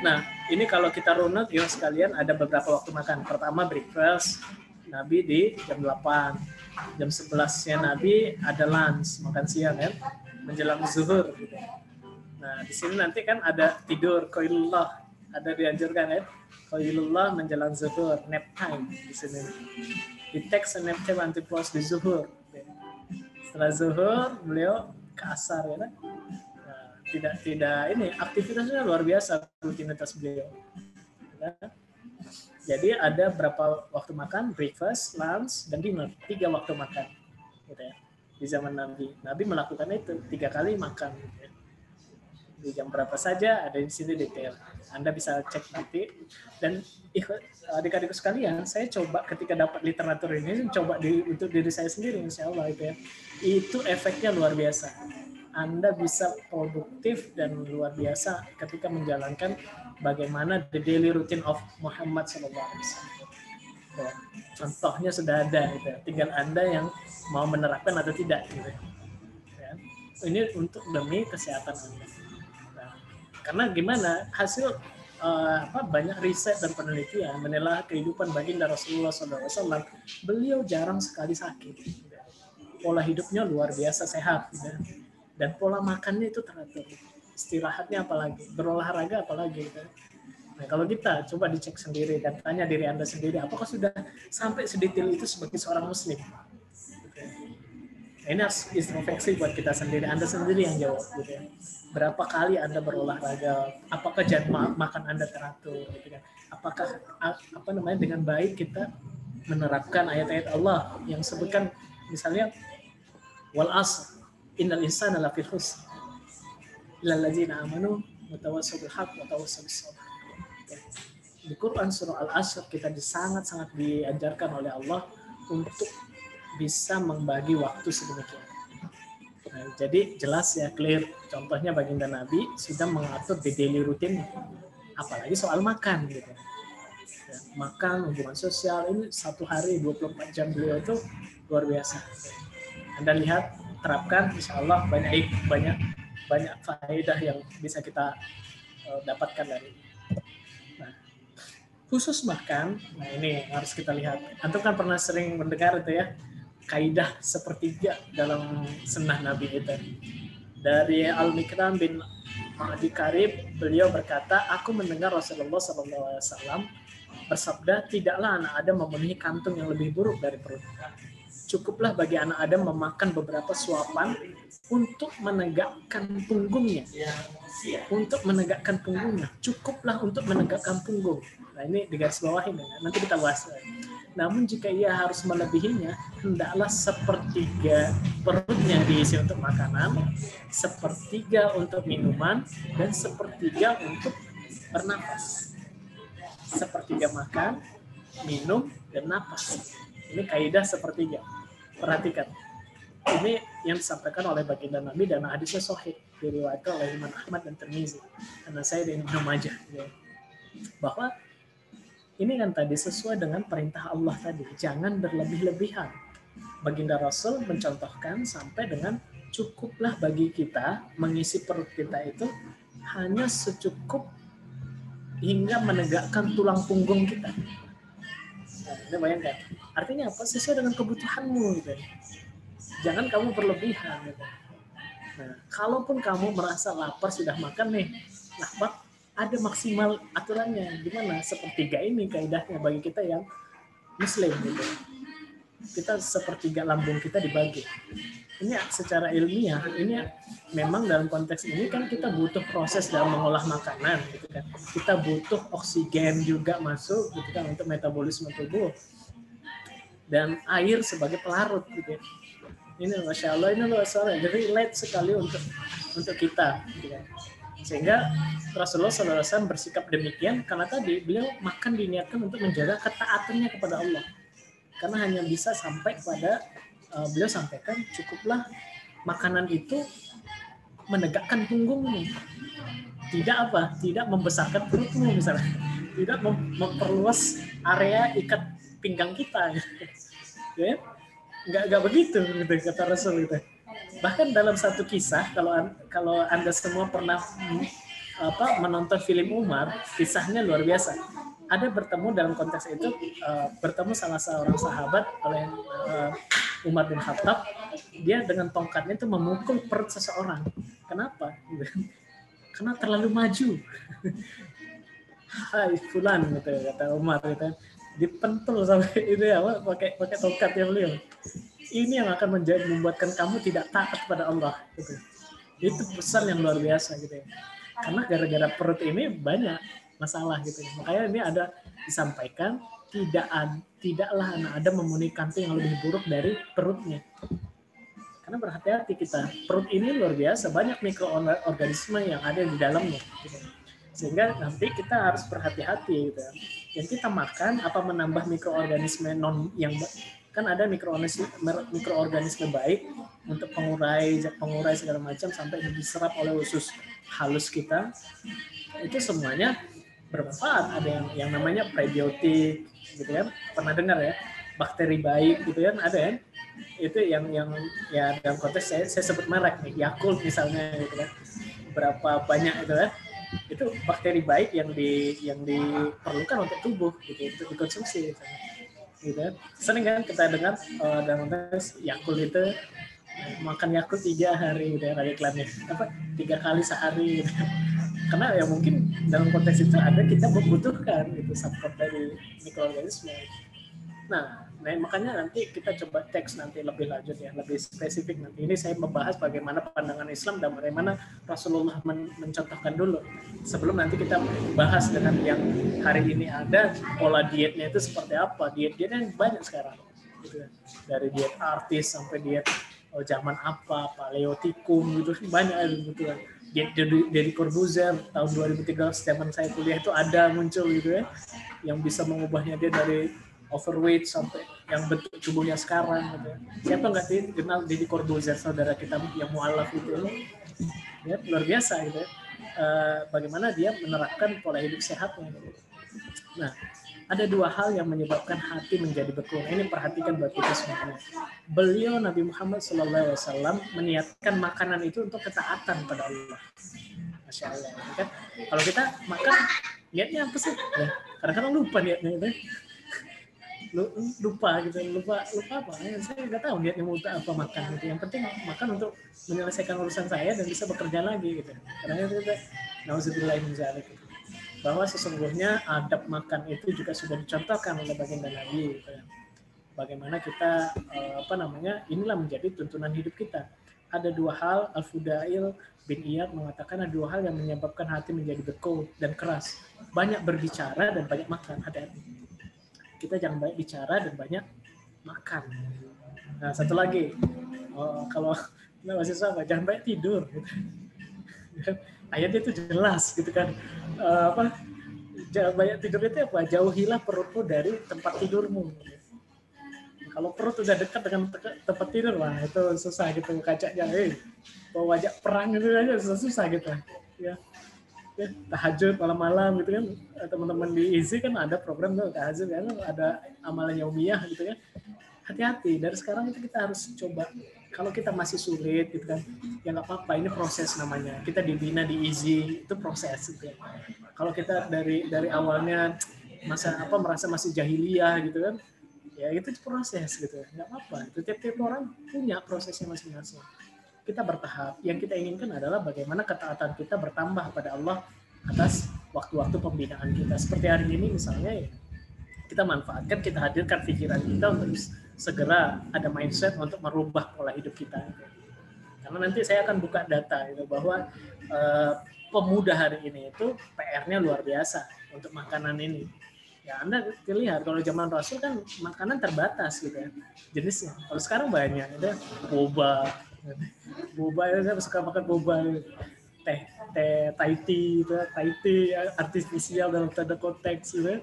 Nah, ini kalau kita runut, ya sekalian ada beberapa waktu makan. Pertama breakfast, Nabi di jam 8. Jam 11-nya Nabi ada lunch, makan siang ya, menjelang zuhur. Gitu. Nah, di sini nanti kan ada tidur, qailullah, ada dianjurkan ya, qailullah menjelang zuhur, nap time di sini. Di teks nap time anti puas di zuhur. Setelah zuhur, beliau ke asar ya kan. Tidak ini aktivitasnya luar biasa rutinitas beliau. Ya. Jadi ada berapa waktu makan, breakfast, lunch, dan dinner, 3 waktu makan, gitu ya. Di zaman Nabi melakukan itu 3 kali makan. Gitu ya. Di jam berapa saja ada di sini detail. Anda bisa cek nanti. Dan adik-adikku sekalian, saya coba ketika dapat literatur ini coba untuk diri saya sendiri, insya Allah itu ya. Itu efeknya luar biasa. Anda bisa produktif dan luar biasa ketika menjalankan bagaimana the daily routine of Muhammad SAW. Ya, contohnya sudah ada, gitu. Tinggal Anda yang mau menerapkan atau tidak. Gitu. Ya. Ini untuk demi kesehatan Anda. Nah, karena gimana hasil banyak riset dan penelitian menilai kehidupan baginda Rasulullah SAW, beliau jarang sekali sakit. Gitu. Pola hidupnya luar biasa sehat, gitu. Dan pola makannya itu teratur. Istirahatnya apalagi, berolahraga apalagi. Gitu. Nah, kalau kita coba dicek sendiri dan tanya diri Anda sendiri, apakah sudah sampai sedetail itu sebagai seorang Muslim? Nah, ini harus introspeksi buat kita sendiri. Anda sendiri yang jawab. Gitu. Berapa kali Anda berolahraga? Apakah jam makan Anda teratur? Gitu. Apakah dengan baik kita menerapkan ayat-ayat Allah yang sebutkan, misalnya wal asr innal insana lafi khusr illal ladzina amanu wa tawassaw bil haqq wa tawassaw bis sabr. Di Quran surah Al-Asr kita sangat-sangat diajarkan oleh Allah untuk bisa membagi waktu sedemikian. Nah, jadi jelas ya, clear. Contohnya baginda Nabi sudah mengatur di daily routine, apalagi soal makan gitu. Ya, makan, hubungan sosial, ini satu hari 24 jam beliau itu luar biasa. Anda lihat, terapkan, insya Allah banyak faedah yang bisa kita dapatkan dari. Nah, khusus makan, nah ini harus kita lihat. Antum kan pernah sering mendengar itu ya, kaidah sepertiga dalam sunnah Nabi itu. Dari Al-Mikram bin Ma'adi Karib, beliau berkata, aku mendengar Rasulullah SAW bersabda, tidaklah anak Adam memenuhi kantung yang lebih buruk dari perut. Cukuplah bagi anak Adam memakan beberapa suapan untuk menegakkan punggungnya. Cukuplah untuk menegakkan punggung. Nah, ini di garis bawah ini, nanti kita bahas. Namun jika ia harus melebihinya, hendaklah sepertiga perutnya diisi untuk makanan, sepertiga untuk minuman, dan sepertiga untuk bernafas. Sepertiga makan, minum, dan nafas. Ini kaidah sepertiga. Perhatikan. Ini yang disampaikan oleh baginda Nabi dan hadisnya sahih, diriwayatkan oleh Imam Ahmad dan Tirmizi. Karena saya di Ibnu Majah, ya. Bahwa ini kan tadi sesuai dengan perintah Allah tadi, jangan berlebih-lebihan. Baginda Rasul mencontohkan sampai dengan cukuplah bagi kita mengisi perut kita itu hanya secukup hingga menegakkan tulang punggung kita. Nah, ini bayangkan. Artinya apa? Sesuai dengan kebutuhanmu gitu. Jangan kamu berlebihan gitu. Nah, kalaupun kamu merasa lapar sudah makan nih, lapar, ada maksimal aturannya. Gimana? Sepertiga ini kaidahnya bagi kita yang Muslim gitu. Kita sepertiga lambung kita dibagi. Ini secara ilmiah, ini memang dalam konteks ini kan kita butuh proses dalam mengolah makanan gitu kan. Kita butuh oksigen juga masuk gitu kan untuk metabolisme tubuh. Dan air sebagai pelarut gitu. Ini Masya Allah, ini luar biasa, jadi relate sekali untuk kita gitu kan. Sehingga Rasulullah SAW bersikap demikian karena tadi beliau makan diniatkan untuk menjaga ketaatannya kepada Allah. Karena hanya bisa sampai pada beliau sampaikan cukuplah makanan itu menegakkan punggungmu. Tidak membesarkan perutmu misalnya. Tidak memperluas area ikat pinggang kita. Ya. Nggak begitu gitu kata Rasul gitu. Bahkan dalam satu kisah, kalau Anda semua pernah menonton film Umar, kisahnya luar biasa. Ada bertemu dalam konteks itu, bertemu salah seorang sahabat oleh Umar bin Khattab. Dia dengan tongkatnya itu memukul perut seseorang. Kenapa? Karena terlalu maju. Hai fulan gitu kata Umar gitu. Dipentul sampai itu ya, pakai tongkatnya beliau. Ini yang akan membuatkan kamu tidak taat kepada Allah gitu. Itu pesan yang luar biasa gitu ya. Karena gara-gara perut ini banyak masalah gitu. Makanya ini ada disampaikan tidaklah anak Adam memenuhi kantung yang lebih buruk dari perutnya. Karena berhati-hati kita. Perut ini luar biasa, banyak mikroorganisme yang ada di dalamnya gitu. Sehingga nanti kita harus berhati-hati gitu. Yang kita makan apa menambah mikroorganisme yang kan ada mikroorganisme baik untuk pengurai segala macam sampai diserap oleh usus halus kita. Itu semuanya bermanfaat. Ada yang namanya prebiotik, gitu kan? Pernah dengar ya? Bakteri baik, gitu kan? Ada kan? Itu yang ya dalam konteks saya sebut merek nih, Yakult misalnya, gitu kan? Berapa banyak itu kan? Itu bakteri baik yang diperlukan untuk tubuh, gitu, untuk dikonsumsi. Gitu kan? Sering kan kita dengar dalam konteks Yakult itu makan Yakult 3 hari gitu ya, ada iklannya apa 3 kali sehari gitu. Karena ya mungkin dalam konteks itu ada kita membutuhkan gitu support dari mikroorganisme. Nah, makanya nanti kita coba teks nanti lebih lanjut ya, lebih spesifik nanti. Ini saya membahas bagaimana pandangan Islam dan bagaimana Rasulullah mencontohkan dulu. Sebelum nanti kita bahas dengan yang hari ini ada, pola dietnya itu seperti apa. Diet-dietnya banyak sekarang. Gitu. Dari diet artis sampai diet zaman apa, paleotikum gitu, banyak gitu kan. Diet dari Corbuzier tahun 2013 zaman saya kuliah itu ada muncul gitu ya, yang bisa mengubahnya dia dari overweight sampai yang bentuk tubuhnya sekarang gitu. Siapa nggak kenal Deddy Corbuzier, saudara kita yang mualaf itu ya, luar biasa gitu ya. Bagaimana dia menerapkan pola hidup sehatnya gitu. Nah, ada 2 hal yang menyebabkan hati menjadi beku. Ini perhatikan buat kita semuanya. Beliau Nabi Muhammad SAW meniatkan makanan itu untuk ketaatan pada Allah. Masya Allah. Kan? Kalau kita makan, niatnya apa sih? Ya, kadang-kadang lupa niatnya itu. Lupa apa ya, saya nggak tahu niatnya mau apa makan gitu. Yang penting makan untuk menyelesaikan urusan saya dan bisa bekerja lagi gitu. Karena kita nauzubillah min dzalik gitu. Bahwa sesungguhnya adab makan itu juga sudah dicontohkan oleh baginda Nabi gitu. Bagaimana kita inilah menjadi tuntunan hidup kita. Ada 2 hal, Al-Fudail bin Iyad mengatakan ada 2 hal yang menyebabkan hati menjadi beku dan keras. Banyak berbicara dan banyak makan. Hati-hati. Kita jangan banyak bicara dan banyak makan. Nah, satu lagi, kalau masih sama, jangan banyak tidur. Gitu. Ayatnya itu jelas, gitu kan. Jangan banyak tidur itu apa? Jauhilah perutmu dari tempat tidurmu. Kalau perut udah dekat dengan tempat tidur, wah itu susah gitu kacanya. Bawa wajah perang itu aja susah gitu. Ya. Tahajud malam-malam gitu kan, teman-teman di IZI kan ada program tuh tahajud kan, ada amalan yaumiyah gitu kan. Hati-hati, dari sekarang itu kita harus coba. Kalau kita masih sulit gitu kan, ya nggak apa-apa, ini proses namanya. Kita dibina di IZI, itu proses gitu. Kalau kita dari awalnya merasa masih jahiliyah gitu kan, ya itu proses gitu, nggak apa-apa. Itu tiap-tiap orang punya prosesnya masing-masing. Kita bertahap. Yang kita inginkan adalah bagaimana ketaatan kita bertambah pada Allah atas waktu-waktu pembinaan kita. Seperti hari ini misalnya ya, kita manfaatkan, kita hadirkan pikiran kita untuk segera ada mindset untuk merubah pola hidup kita. Karena nanti saya akan buka data gitu, bahwa pemuda hari ini itu PR-nya luar biasa untuk makanan ini. Ya Anda lihat kalau zaman Rasul kan makanan terbatas gitu ya jenisnya. Kalau sekarang banyak, ada boba itu saya suka makan boba, teh Thai tea artifisial dalam tanda konteks gitu.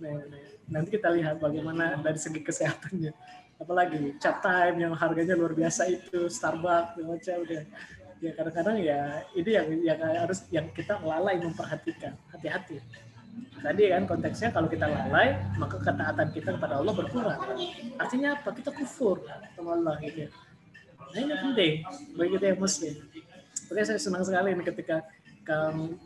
Nah, nanti kita lihat bagaimana dari segi kesehatannya. Apalagi Chat Time yang harganya luar biasa itu, Starbucks macam udah. Ya kadang-kadang ya ini yang kita lalai memperhatikan. Hati-hati. Tadi kan konteksnya kalau kita lalai, maka ketaatan kita kepada Allah berkurang. Artinya apa? Kita kufur sama Allah gitu. Nah ini penting bagi kita yang muslim. Oke, saya senang sekali ini ketika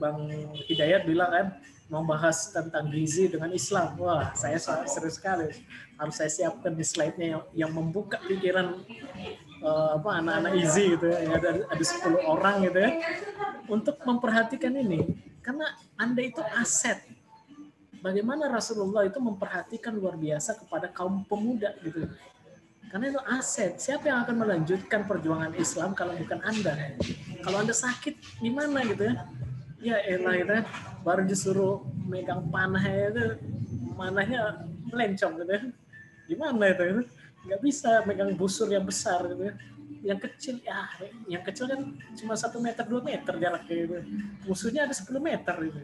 Bang Hidayat bilang kan mau bahas tentang gizi dengan Islam. Wah, saya serius sekali. Harus saya siapkan di slide-nya yang membuka pikiran anak-anak IZI gitu ya. Ada 10 orang gitu ya untuk memperhatikan ini. Karena Anda itu aset. Bagaimana Rasulullah itu memperhatikan luar biasa kepada kaum pemuda gitu. Karena itu aset. Siapa yang akan melanjutkan perjuangan Islam kalau bukan Anda? Kalau Anda sakit, gimana gitu ya? Ya elah gitu ya. Baru disuruh megang panahnya itu, manahnya melencong gitu ya. Gimana itu? Nggak bisa megang busur yang besar gitu ya. Yang kecil kan cuma 1 meter, 2 meter jaraknya gitu. Musuhnya ada 10 meter gitu.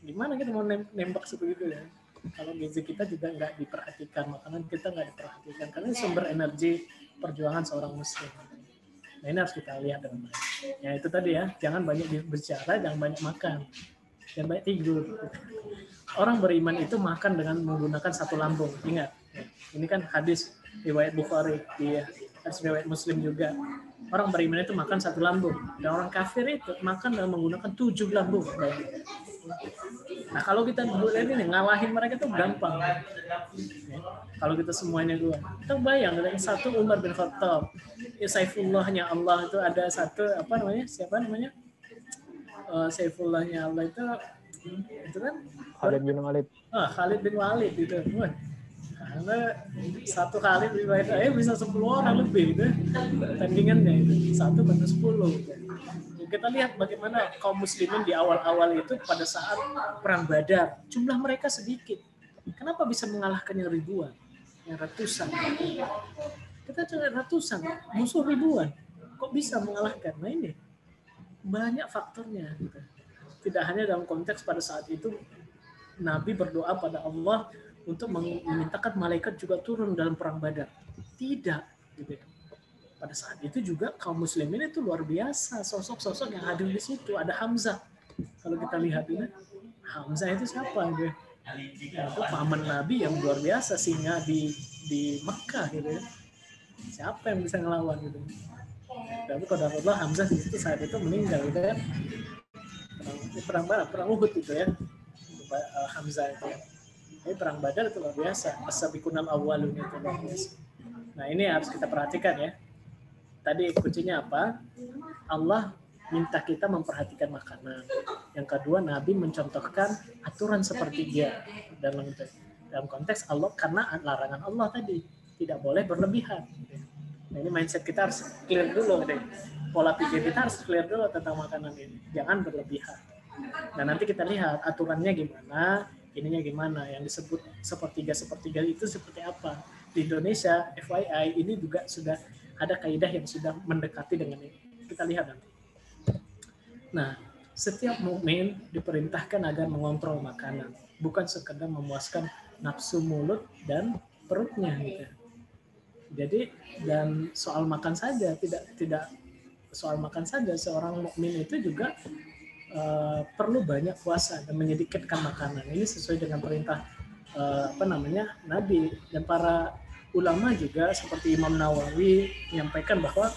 Gimana kita mau nembak sebegitu ya? Kalau gizi kita juga nggak diperhatikan, makanan kita nggak diperhatikan, karena sumber energi perjuangan seorang muslim. Nah ini harus kita lihat dengan baik. Ya itu tadi ya, jangan banyak bicara, jangan banyak makan. dan banyak tidur. Orang beriman itu makan dengan menggunakan satu lambung. Ingat, ini kan hadis riwayat Bukhari, hadis riwayat Muslim juga. Orang beriman itu makan satu lambung, dan orang kafir itu makan dengan menggunakan 7 lambung. Nah, kalau kita lihat ini ngalahin mereka itu gampang. Kalau kita semuanya dua, kita bayang ada satu Umar bin Khattab, Saifullahnya Allah itu ada satu siapa namanya? Saifullahnya Allah itu kan Khalid bin Walid. Khalid bin Walid gitu. Karena satu kali bisa 10 orang lebih gitu tandingannya itu 1 banding 10 gitu. Kita lihat bagaimana kaum muslimin di awal-awal itu pada saat perang Badar jumlah mereka sedikit. Kenapa bisa mengalahkan yang ribuan, yang ratusan? Kita cuma ratusan, musuh ribuan. Kok bisa mengalahkan? Nah ini banyak faktornya. Gitu. Tidak hanya dalam konteks pada saat itu Nabi berdoa pada Allah untuk memintakan malaikat juga turun dalam perang Badar. Tidak. Gitu. Pada saat itu juga kaum muslimin itu luar biasa. Sosok-sosok yang hadir di situ. Ada Hamzah. Kalau kita lihat ini, Hamzah itu siapa? Gitu. Itu paman Nabi yang luar biasa singa di Mekah gitu ya. Siapa yang bisa ngelawan gitu. Tapi qadarullah Hamzah itu saat itu meninggal gitu ya. Perang Uhud itu ya. Hamzah itu ya. Ini perang Badar itu luar biasa. As-sabiqunal awwalun itu luar biasa. Nah, ini harus kita perhatikan ya. Tadi kuncinya apa? Allah minta kita memperhatikan makanan. Yang kedua, Nabi mencontohkan aturan seperti dia dalam konteks Allah karena larangan Allah tadi tidak boleh berlebihan. Nah, ini mindset kita harus clear dulu deh. Pola pikir kita harus clear dulu tentang makanan ini. Jangan berlebihan. Nah, nanti kita lihat aturannya gimana, ininya gimana. Yang disebut sepertiga itu seperti apa. Di Indonesia, FYI, ini juga sudah ada kaidah yang sudah mendekati dengan ini. Kita lihat nanti. Nah, setiap mukmin diperintahkan agar mengontrol makanan, bukan sekedar memuaskan nafsu mulut dan perutnya gitu. Jadi dan soal makan saja tidak soal makan saja, seorang mukmin itu juga perlu banyak puasa dan menyedikitkan makanan. Ini sesuai dengan perintah Nabi dan para ulama juga seperti Imam Nawawi menyampaikan bahwa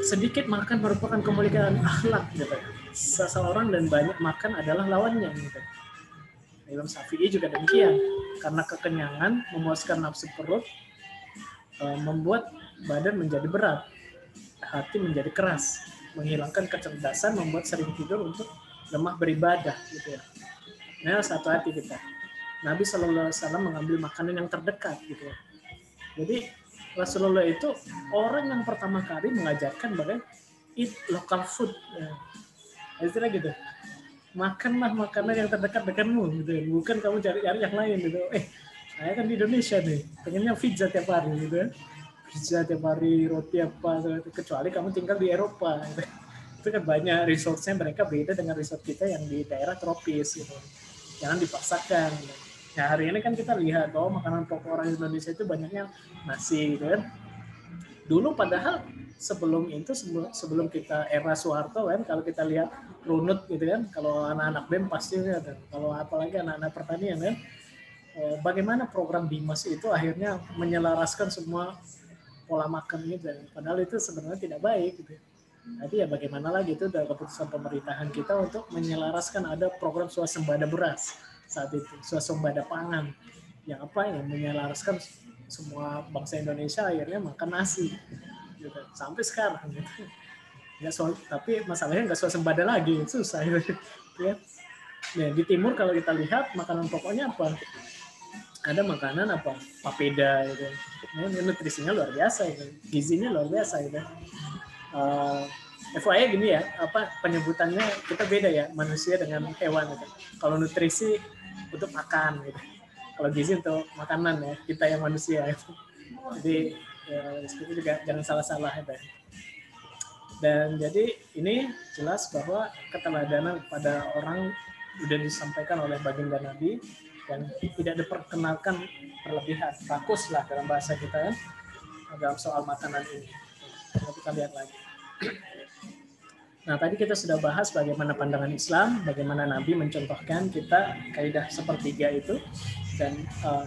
sedikit makan merupakan kemuliaan akhlak gitu. Seseorang dan banyak makan adalah lawannya gitu. Imam Syafi'i juga demikian. Karena kekenyangan memuaskan nafsu perut membuat badan menjadi berat, hati menjadi keras, menghilangkan kecerdasan, membuat sering tidur untuk lemah beribadah gitu ya. Nah, satu hati kita. Nabi SAW mengambil makanan yang terdekat gitu ya. Jadi Rasulullah itu orang yang pertama kali mengajarkan bagaimana eat local food. Ya. Istilah gitu. Makanlah makanan yang terdekat denganmu gitu. Bukan kamu cari-cari yang lain gitu. Saya kan di Indonesia nih, pengennya pizza tiap hari gitu. Pizza tiap hari, roti apa, kecuali kamu tinggal di Eropa gitu. Itu kan banyak resortnya mereka beda dengan resort kita yang di daerah tropis gitu. Jangan dipaksakan gitu. Nah, hari ini kan kita lihat bahwa makanan pokok orang Indonesia itu banyaknya nasi, gitu kan. Dulu padahal sebelum kita era Soeharto kan, kalau kita lihat runut gitu kan, kalau anak-anak BEM pasti kan, kalau apalagi anak-anak pertanian kan, bagaimana program Bimas itu akhirnya menyelaraskan semua pola makan gitu. Padahal itu sebenarnya tidak baik gitu. Jadi ya bagaimana lagi itu dalam keputusan pemerintahan kita untuk menyelaraskan ada program swasembada beras. Saat itu swasembada pangan yang menyelaraskan semua bangsa Indonesia akhirnya makan nasi gitu. Sampai sekarang gitu. Tapi masalahnya nggak swasembada lagi, susah gitu. Ya. Nah, di timur kalau kita lihat makanan pokoknya apa? Ada makanan papeda gitu. Ini nutrisinya luar biasa gitu. Gizinya luar biasa gitu. FYI gini ya, penyebutannya kita beda ya, manusia dengan hewan gitu. Kalau nutrisi untuk makan gitu. Kalau gizi untuk makanan ya, kita yang manusia gitu. Jadi itu juga jangan salah-salah gitu. Dan jadi ini jelas bahwa keteladanan pada orang sudah disampaikan oleh baginda Nabi dan tidak diperkenalkan berlebihan. Rakus lah dalam bahasa kita ya, dalam soal makanan ini. Kita lihat lagi. Nah, tadi kita sudah bahas bagaimana pandangan Islam, bagaimana Nabi mencontohkan kita kaidah sepertiga itu, dan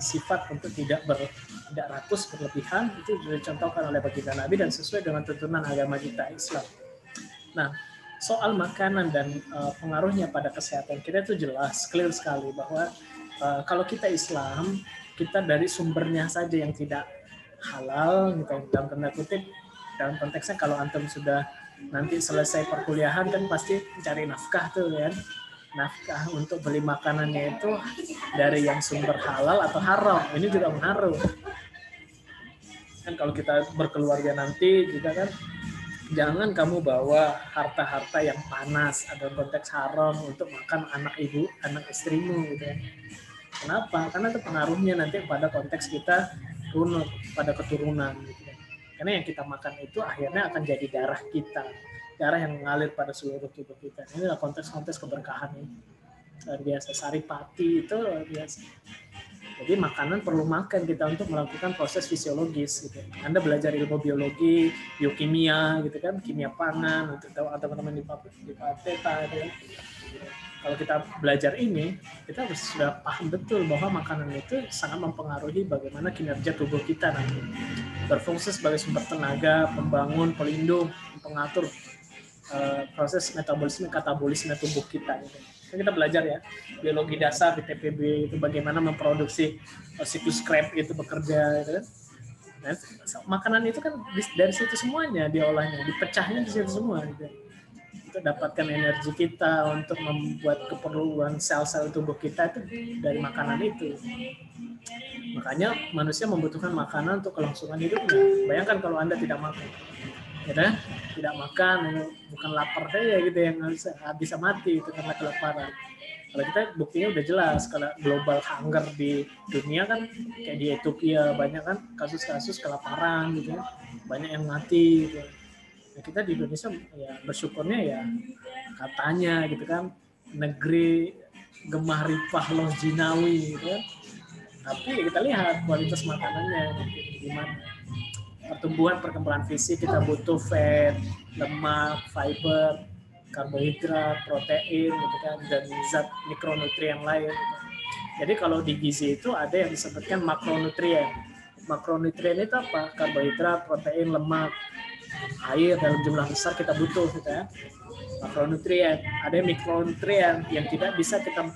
sifat untuk tidak rakus berlebihan itu dicontohkan oleh baginda Nabi dan sesuai dengan tuntunan agama kita Islam. Nah, soal makanan dan pengaruhnya pada kesehatan kita itu jelas, clear sekali bahwa kalau kita Islam, kita dari sumbernya saja yang tidak halal, gitu, dalam tanda kutip, dalam konteksnya kalau antum sudah nanti selesai perkuliahan kan pasti cari nafkah tuh kan, nafkah untuk beli makanannya itu dari yang sumber halal atau haram. Ini juga mengaruh kan kalau kita berkeluarga nanti juga kan, jangan kamu bawa harta-harta yang panas atau konteks haram untuk makan anak ibu, anak istrimu gitu ya. Kenapa? Karena itu pengaruhnya nanti pada konteks kita runut, pada keturunan gitu ya. Karena yang kita makan itu akhirnya akan jadi darah kita, darah yang mengalir pada seluruh tubuh kita. Ini adalah konteks-konteks keberkahan ini. Luar biasa, saripati itu luar biasa. Jadi makanan perlu makan kita untuk melakukan proses fisiologis gitu. Anda belajar ilmu biologi, biokimia gitu kan, kimia pangan untuk tahu teman-teman di Pateta gitu. Kalau kita belajar ini, kita harus sudah paham betul bahwa makanan itu sangat mempengaruhi bagaimana kinerja tubuh kita nanti. Berfungsi sebagai sumber tenaga, pembangun, pelindung, pengatur proses metabolisme, katabolisme tubuh kita. Gitu. Kita belajar ya, biologi dasar di TPB itu bagaimana memproduksi siklus Krebs itu bekerja. Gitu kan. Dan makanan itu kan dari situ semuanya diolahnya, dipecahnya di situ semua. Gitu. Untuk dapatkan energi kita untuk membuat keperluan sel-sel tubuh kita itu dari makanan itu. Makanya manusia membutuhkan makanan untuk kelangsungan hidupnya. Bayangkan kalau Anda tidak makan, ya, tidak makan, bukan lapar saja gitu yang bisa mati itu karena kelaparan. Kalau kita buktinya udah jelas, kalau global hunger di dunia kan kayak di Ethiopia banyak kan kasus-kasus kelaparan gitu, banyak yang mati gitu. Nah, kita di Indonesia ya bersyukurnya ya katanya gitu kan negeri gemah ripah loh jinawi gitu kan. Tapi kita lihat kualitas makanannya gimana. Pertumbuhan perkembangan fisik kita butuh fat, lemak, fiber, karbohidrat, protein gitu kan, dan zat mikronutrien lain. Gitu. Jadi kalau di gizi itu ada yang disebutkan makronutrien. Makronutrien itu apa? Karbohidrat, protein, lemak, air dalam jumlah besar kita butuh gitu ya. Makronutrien. Ada mikronutrien yang tidak bisa kita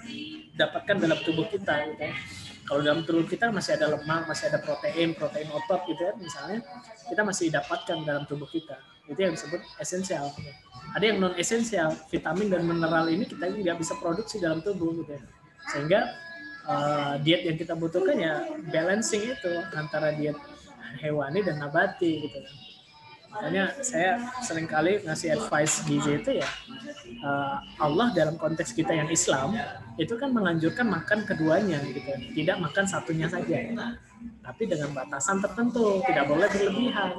dapatkan dalam tubuh kita gitu ya. Kalau dalam tubuh kita masih ada lemak, masih ada protein otot gitu ya, misalnya kita masih dapatkan dalam tubuh kita. Itu yang disebut esensial. Ada yang non esensial, vitamin dan mineral ini kita nggak bisa produksi dalam tubuh gitu ya. Sehingga diet yang kita butuhkan ya balancing itu antara diet hewani dan nabati gitu. Makanya saya seringkali ngasih advice gizi itu ya, Allah dalam konteks kita yang Islam itu kan menganjurkan makan keduanya gitu, tidak makan satunya saja, tapi dengan batasan tertentu, tidak boleh berlebihan.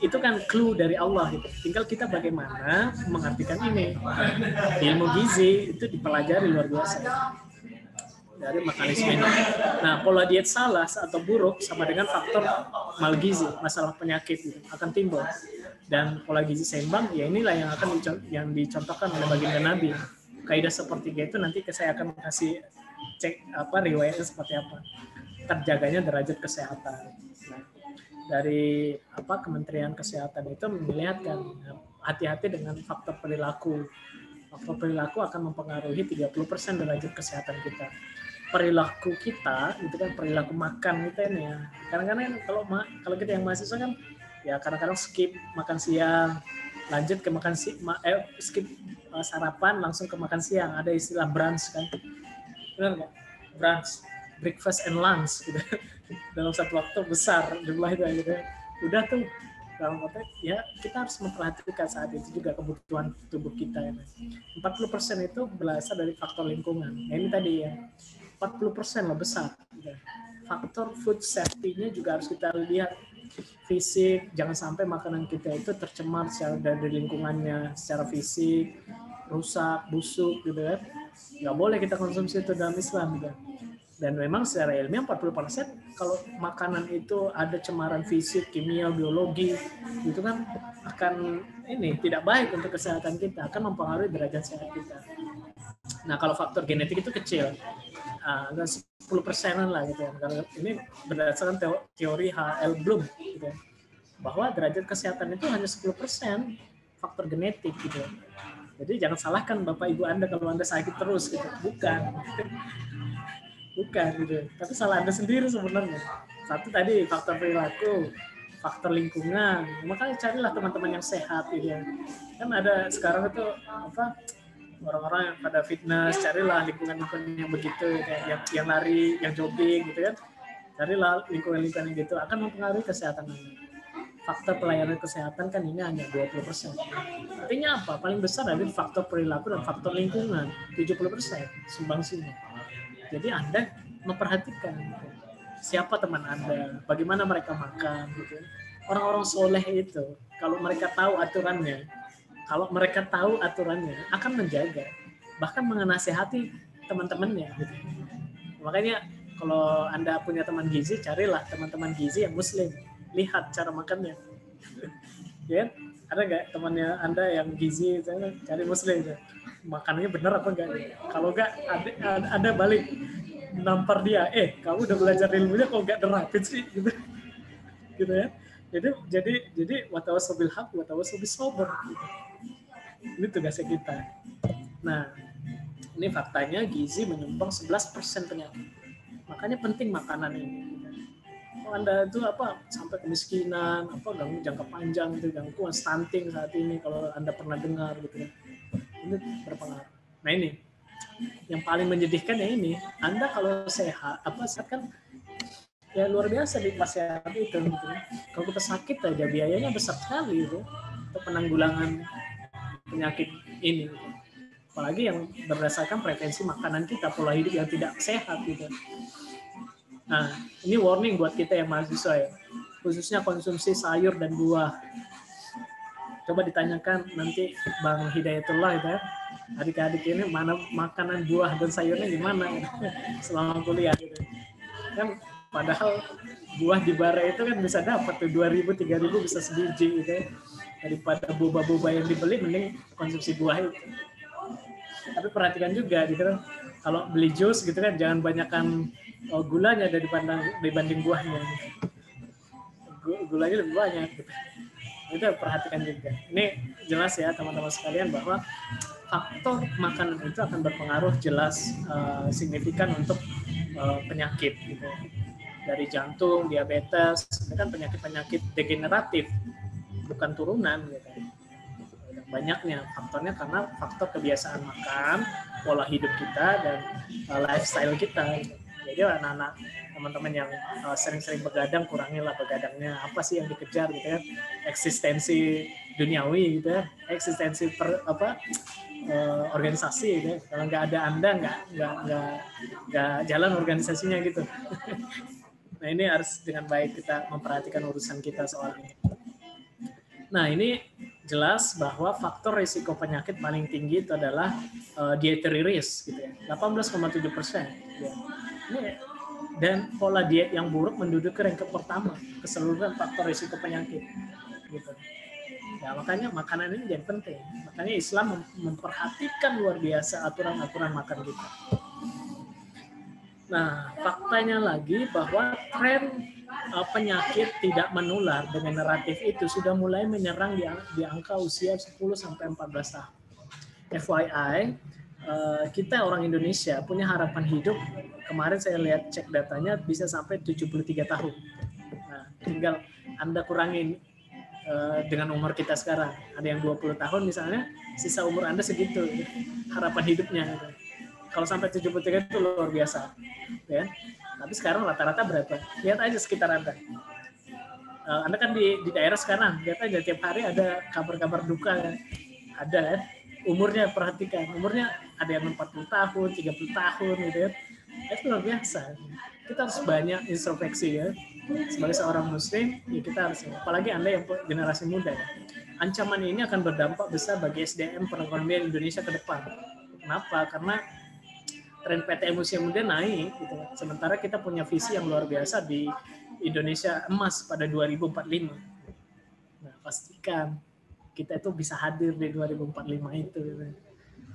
Itu kan clue dari Allah gitu. Tinggal kita bagaimana mengartikan ini. Ilmu gizi itu dipelajari luar biasa dari mekanisme ini. Nah, pola diet salah atau buruk sama dengan faktor malgizi, masalah penyakit gitu, akan timbul. Dan pola gizi seimbang, ya inilah yang dicontohkan oleh baginda Nabi. Kaidah sepertiga itu nanti saya akan kasih cek riwayatnya seperti apa. Terjaganya derajat kesehatan. Nah, dari Kementerian Kesehatan itu melihatkan hati-hati dengan faktor perilaku. Faktor perilaku akan mempengaruhi 30% derajat kesehatan kita. Perilaku kita itu kan perilaku makan kita ini ya. Kadang-kadang kalau kita yang mahasiswa kan ya kadang-kadang skip makan siang, lanjut ke skip sarapan langsung ke makan siang. Ada istilah brunch kan. Benar nggak? Brunch, breakfast and lunch gitu. Dalam satu waktu besar jumlah itu gitu. Udah tuh dalam konteks ya kita harus memperhatikan saat itu juga kebutuhan tubuh kita ya. 40% itu berasal dari faktor lingkungan. Nah, ini tadi ya 40% lah besar. Faktor food safety-nya juga harus kita lihat. Fisik, jangan sampai makanan kita itu tercemar secara dari lingkungannya, secara fisik, rusak, busuk gitu kan. Nggak boleh kita konsumsi itu dalam Islam gitu. Dan memang secara ilmiah 40% kalau makanan itu ada cemaran fisik, kimia, biologi, itu kan akan tidak baik untuk kesehatan kita, akan mempengaruhi derajat sehat kita. Nah, kalau faktor genetik itu kecil, 10%-an lah gitu ya. Kalau ini berdasarkan teori H.L. Bloom gitu ya, bahwa derajat kesehatan itu hanya 10% faktor genetik gitu. Jadi jangan salahkan Bapak Ibu Anda kalau Anda sakit terus gitu. Bukan gitu. Tapi salah Anda sendiri sebenarnya. Satu tadi faktor perilaku, faktor lingkungan. Makanya carilah teman-teman yang sehat gitu ya. Kan ada sekarang itu orang-orang yang pada fitness, carilah lingkungan-lingkungan yang begitu, kayak yang lari, yang jogging gitu kan. Carilah lingkungan-lingkungan yang gitu, akan mempengaruhi kesehatan Anda. Faktor pelayanan kesehatan kan ini hanya 20%. Artinya apa? Paling besar ada faktor perilaku dan faktor lingkungan, 70% sumbangsinya. Jadi Anda memperhatikan siapa teman Anda, bagaimana mereka makan gitu. Orang-orang soleh itu kalau mereka tahu aturannya, akan menjaga, bahkan menasehati teman-temannya gitu. Makanya kalau Anda punya teman gizi, carilah teman-teman gizi yang muslim. Lihat cara makannya. Ya, ada nggak temannya Anda yang gizi, cari muslim, makanannya benar apa enggak? Kalau enggak, ada balik nampar dia, kamu udah belajar ilmunya kok enggak nerapin sih, gitu ya. Jadi watawasau bil haq, watawasau bis sabr. Ini tugasnya kita. Nah, ini faktanya gizi menyumbang 11% penyakit. Makanya penting makanan ini. Kalau Anda itu sampai kemiskinan, gangguan jangka panjang itu, gangguan stunting saat ini kalau Anda pernah dengar gitu ya. Ini berpengaruh. Nah, ini yang paling menyedihkan ya ini, Anda kalau sehat kan ya luar biasa di masyarakat itu gitu. Kalau kita sakit aja biayanya besar sekali itu untuk penanggulangan penyakit ini gitu. Apalagi yang berdasarkan preferensi makanan kita, pola hidup yang tidak sehat gitu. Nah, ini warning buat kita yang mahasiswa ya, khususnya konsumsi sayur dan buah. Coba ditanyakan nanti Bang Hidayatullah itu ya, adik-adik ini mana makanan buah dan sayurnya gimana selama kuliah gitu. Kan padahal buah di bara itu kan bisa dapat tuh 2.000, 3.000 bisa sebiji gitu ya. Daripada boba-boba yang dibeli, mending konsumsi buah itu. Tapi perhatikan juga gitu kan, kalau beli jus gitu kan jangan banyakkan gulanya dibanding buahnya. Gulanya lebih banyak gitu. Itu perhatikan juga. Ini jelas ya teman-teman sekalian bahwa faktor makanan itu akan berpengaruh jelas signifikan untuk penyakit gitu. Dari jantung, diabetes, itu kan penyakit-penyakit degeneratif, bukan turunan gitu. Banyaknya faktornya karena faktor kebiasaan makan, pola hidup kita, dan lifestyle kita. Jadi anak-anak teman-teman yang sering-sering begadang, kurangilah begadangnya. Apa sih yang dikejar gitu ya? Eksistensi duniawi gitu ya, eksistensi organisasi gitu ya. Kalau nggak ada Anda nggak jalan organisasinya gitu. Nah, ini harus dengan baik kita memperhatikan urusan kita soal ini. Nah, ini jelas bahwa faktor risiko penyakit paling tinggi itu adalah dietary risk gitu ya, 18,7%. Ya. Dan pola diet yang buruk menduduki ranking pertama keseluruhan faktor risiko penyakit gitu. Ya, makanya makanan ini jadi penting. Makanya Islam memperhatikan luar biasa aturan-aturan makan kita. Nah, faktanya lagi bahwa tren penyakit tidak menular degeneratif itu sudah mulai menyerang di angka usia 10-14 tahun. FYI, kita orang Indonesia punya harapan hidup, kemarin saya lihat cek datanya bisa sampai 73 tahun. Nah, tinggal Anda kurangin dengan umur kita sekarang. Ada yang 20 tahun misalnya, sisa umur Anda segitu, harapan hidupnya. Kalau sampai 73 itu luar biasa. Ya. Tapi sekarang rata-rata berapa? Lihat aja sekitar Anda. Anda kan di daerah sekarang, lihat aja tiap hari ada kabar-kabar duka. Ya. Ada ya. Umurnya perhatikan. Umurnya ada yang 40 tahun, 30 tahun gitu ya. Itu luar biasa. Kita harus banyak introspeksi ya. Sebagai seorang muslim, ya kita harus, apalagi Anda yang generasi muda ya. Ancaman ini akan berdampak besar bagi SDM perekonomian Indonesia ke depan. Kenapa? Karena tren PT Museum Muda naik gitu. Sementara kita punya visi yang luar biasa di Indonesia emas pada 2045. Nah, pastikan kita itu bisa hadir di 2045 itu.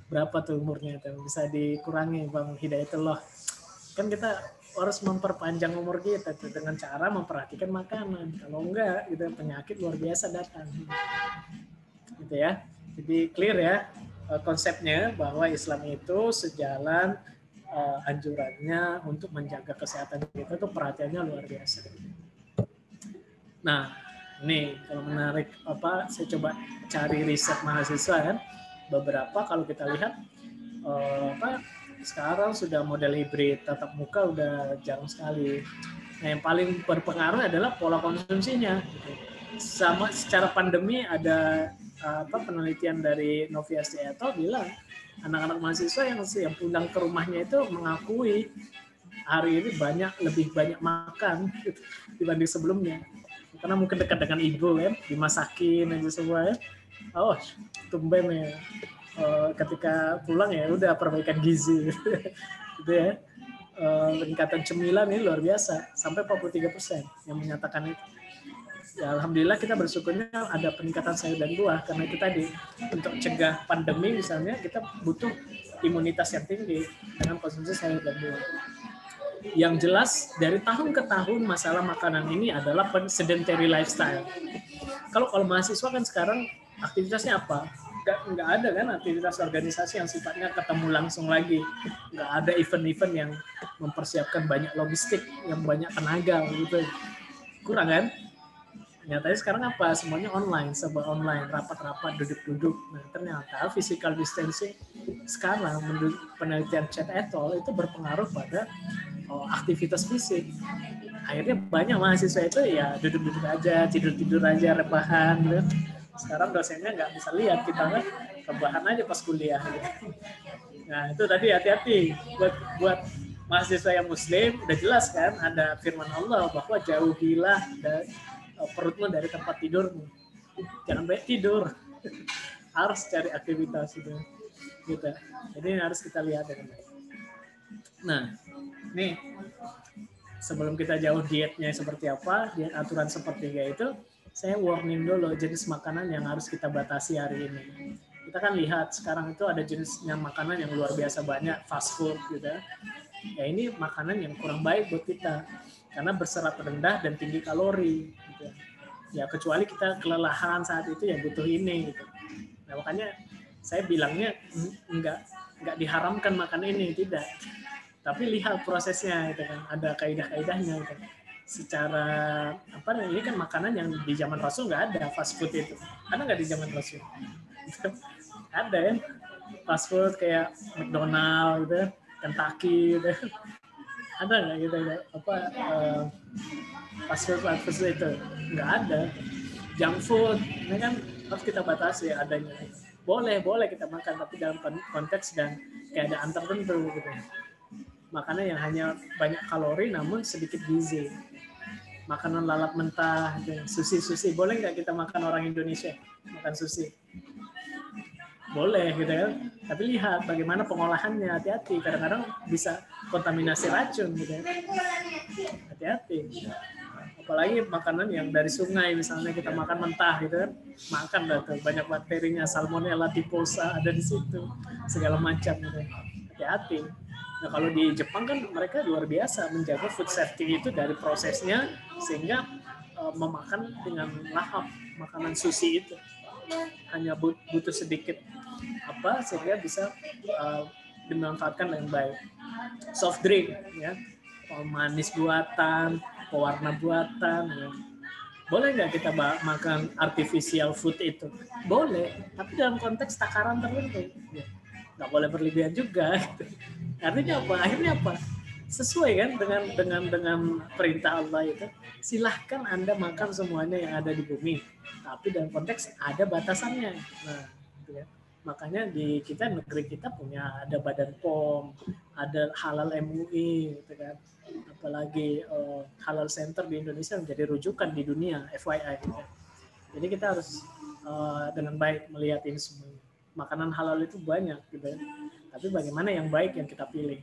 Berapa tuh umurnya itu? Bisa dikurangi Bang Hidayatullah. Kan kita harus memperpanjang umur kita tuh dengan cara memperhatikan makanan. Kalau enggak, gitu, penyakit luar biasa datang. Gitu ya. Jadi clear ya konsepnya bahwa Islam itu sejalan anjurannya untuk menjaga kesehatan kita itu perhatiannya luar biasa. Nah, ini kalau menarik saya coba cari riset mahasiswa kan. Beberapa kalau kita lihat sekarang sudah model hibrid, tatap muka udah jarang sekali. Nah, yang paling berpengaruh adalah pola konsumsinya. Sama secara pandemi ada penelitian dari Novia Seattle bilang anak-anak mahasiswa yang pulang ke rumahnya itu mengakui hari ini lebih banyak makan gitu, dibanding sebelumnya. Karena mungkin dekat dengan ibu kan, dimasakin aja semua ya. Oh, tumben ya. Ketika pulang ya udah perbaikan gizi gitu ya. Peningkatan cemilan ini luar biasa sampai 43% yang menyatakan itu. Ya, alhamdulillah kita bersyukurnya ada peningkatan sayur dan buah karena itu tadi untuk cegah pandemi misalnya kita butuh imunitas yang tinggi dengan konsumsi sayur dan buah. Yang jelas dari tahun ke tahun masalah makanan ini adalah sedentary lifestyle. Kalau mahasiswa kan sekarang aktivitasnya apa? Nggak ada kan aktivitas organisasi yang sifatnya ketemu langsung lagi. Nggak ada event-event yang mempersiapkan banyak logistik, yang banyak tenaga gitu. Kurang kan? Nyatanya sekarang apa? Semuanya online, serba online, rapat-rapat, duduk-duduk. Nah, ternyata physical distancing sekarang menurut penelitian Chet et al. Itu berpengaruh pada aktivitas fisik. Akhirnya banyak mahasiswa itu ya duduk-duduk aja, tidur-tidur aja, rebahan. Gitu. Sekarang dosennya nggak bisa lihat, kita kan rebahan aja pas kuliah. Gitu. Nah, itu tadi hati-hati buat mahasiswa yang muslim, udah jelas kan ada firman Allah bahwa jauhilah perutmu dari tempat tidurmu. Jangan banyak tidur. Harus cari aktivitas gitu. Jadi harus kita lihat dengan baik. Nah, nih sebelum kita jauh dietnya seperti apa, diet aturan sepertiga itu, saya warning dulu jenis makanan yang harus kita batasi hari ini. Kita kan lihat sekarang itu ada jenisnya makanan yang luar biasa banyak, fast food gitu. Ya ini makanan yang kurang baik buat kita karena berserat rendah dan tinggi kalori gitu. Ya kecuali kita kelelahan saat itu ya butuh ini gitu. Nah, makanya saya bilangnya enggak diharamkan makan ini, tidak. Tapi lihat prosesnya gitu kan, ada kaidah-kaidahnya gitu. Secara ini kan makanan yang di zaman Rasul nggak ada fast food itu. Ada nggak di zaman Rasul? Ada ya. Fast food kayak McDonald gitu, Kentucky gitu. Ada nggak gitu fast food itu? Nggak ada. Junk food ini kan harus kita batasi adanya. Boleh kita makan tapi dalam konteks dan keadaan tertentu gitu. Makanan yang hanya banyak kalori namun sedikit gizi. Makanan lalap mentah, sushi. Boleh nggak kita makan orang Indonesia makan sushi? Boleh gitu kan. Tapi lihat bagaimana pengolahannya, hati-hati. Kadang-kadang bisa kontaminasi racun gitu ya. Hati-hati. Apalagi makanan yang dari sungai misalnya kita makan mentah gitu kan. Makan dah tuh banyak bakterinya, Salmonella typhosa ada di situ. Segala macam gitu. Hati-hati. Nah, kalau di Jepang kan mereka luar biasa menjaga food safety itu dari prosesnya sehingga memakan dengan lahap makanan sushi itu hanya butuh sedikit sehingga bisa dimanfaatkan dengan baik. Soft drink ya, manis buatan, pewarna buatan ya. Boleh nggak kita makan artificial food itu? Boleh, tapi dalam konteks takaran tertentu. Ya. Nggak boleh berlebihan juga. Artinya apa? Akhirnya apa? Sesuai kan dengan perintah Allah itu. Silahkan Anda makan semuanya yang ada di bumi, tapi dalam konteks ada batasannya. Nah, gitu ya. Makanya di negeri kita punya ada Badan POM, ada Halal MUI, gitu kan. Apalagi Halal Center di Indonesia menjadi rujukan di dunia, FYI. Gitu. Jadi kita harus dengan baik melihat ini semua. Makanan halal itu banyak, gitu ya. Tapi bagaimana yang baik yang kita pilih.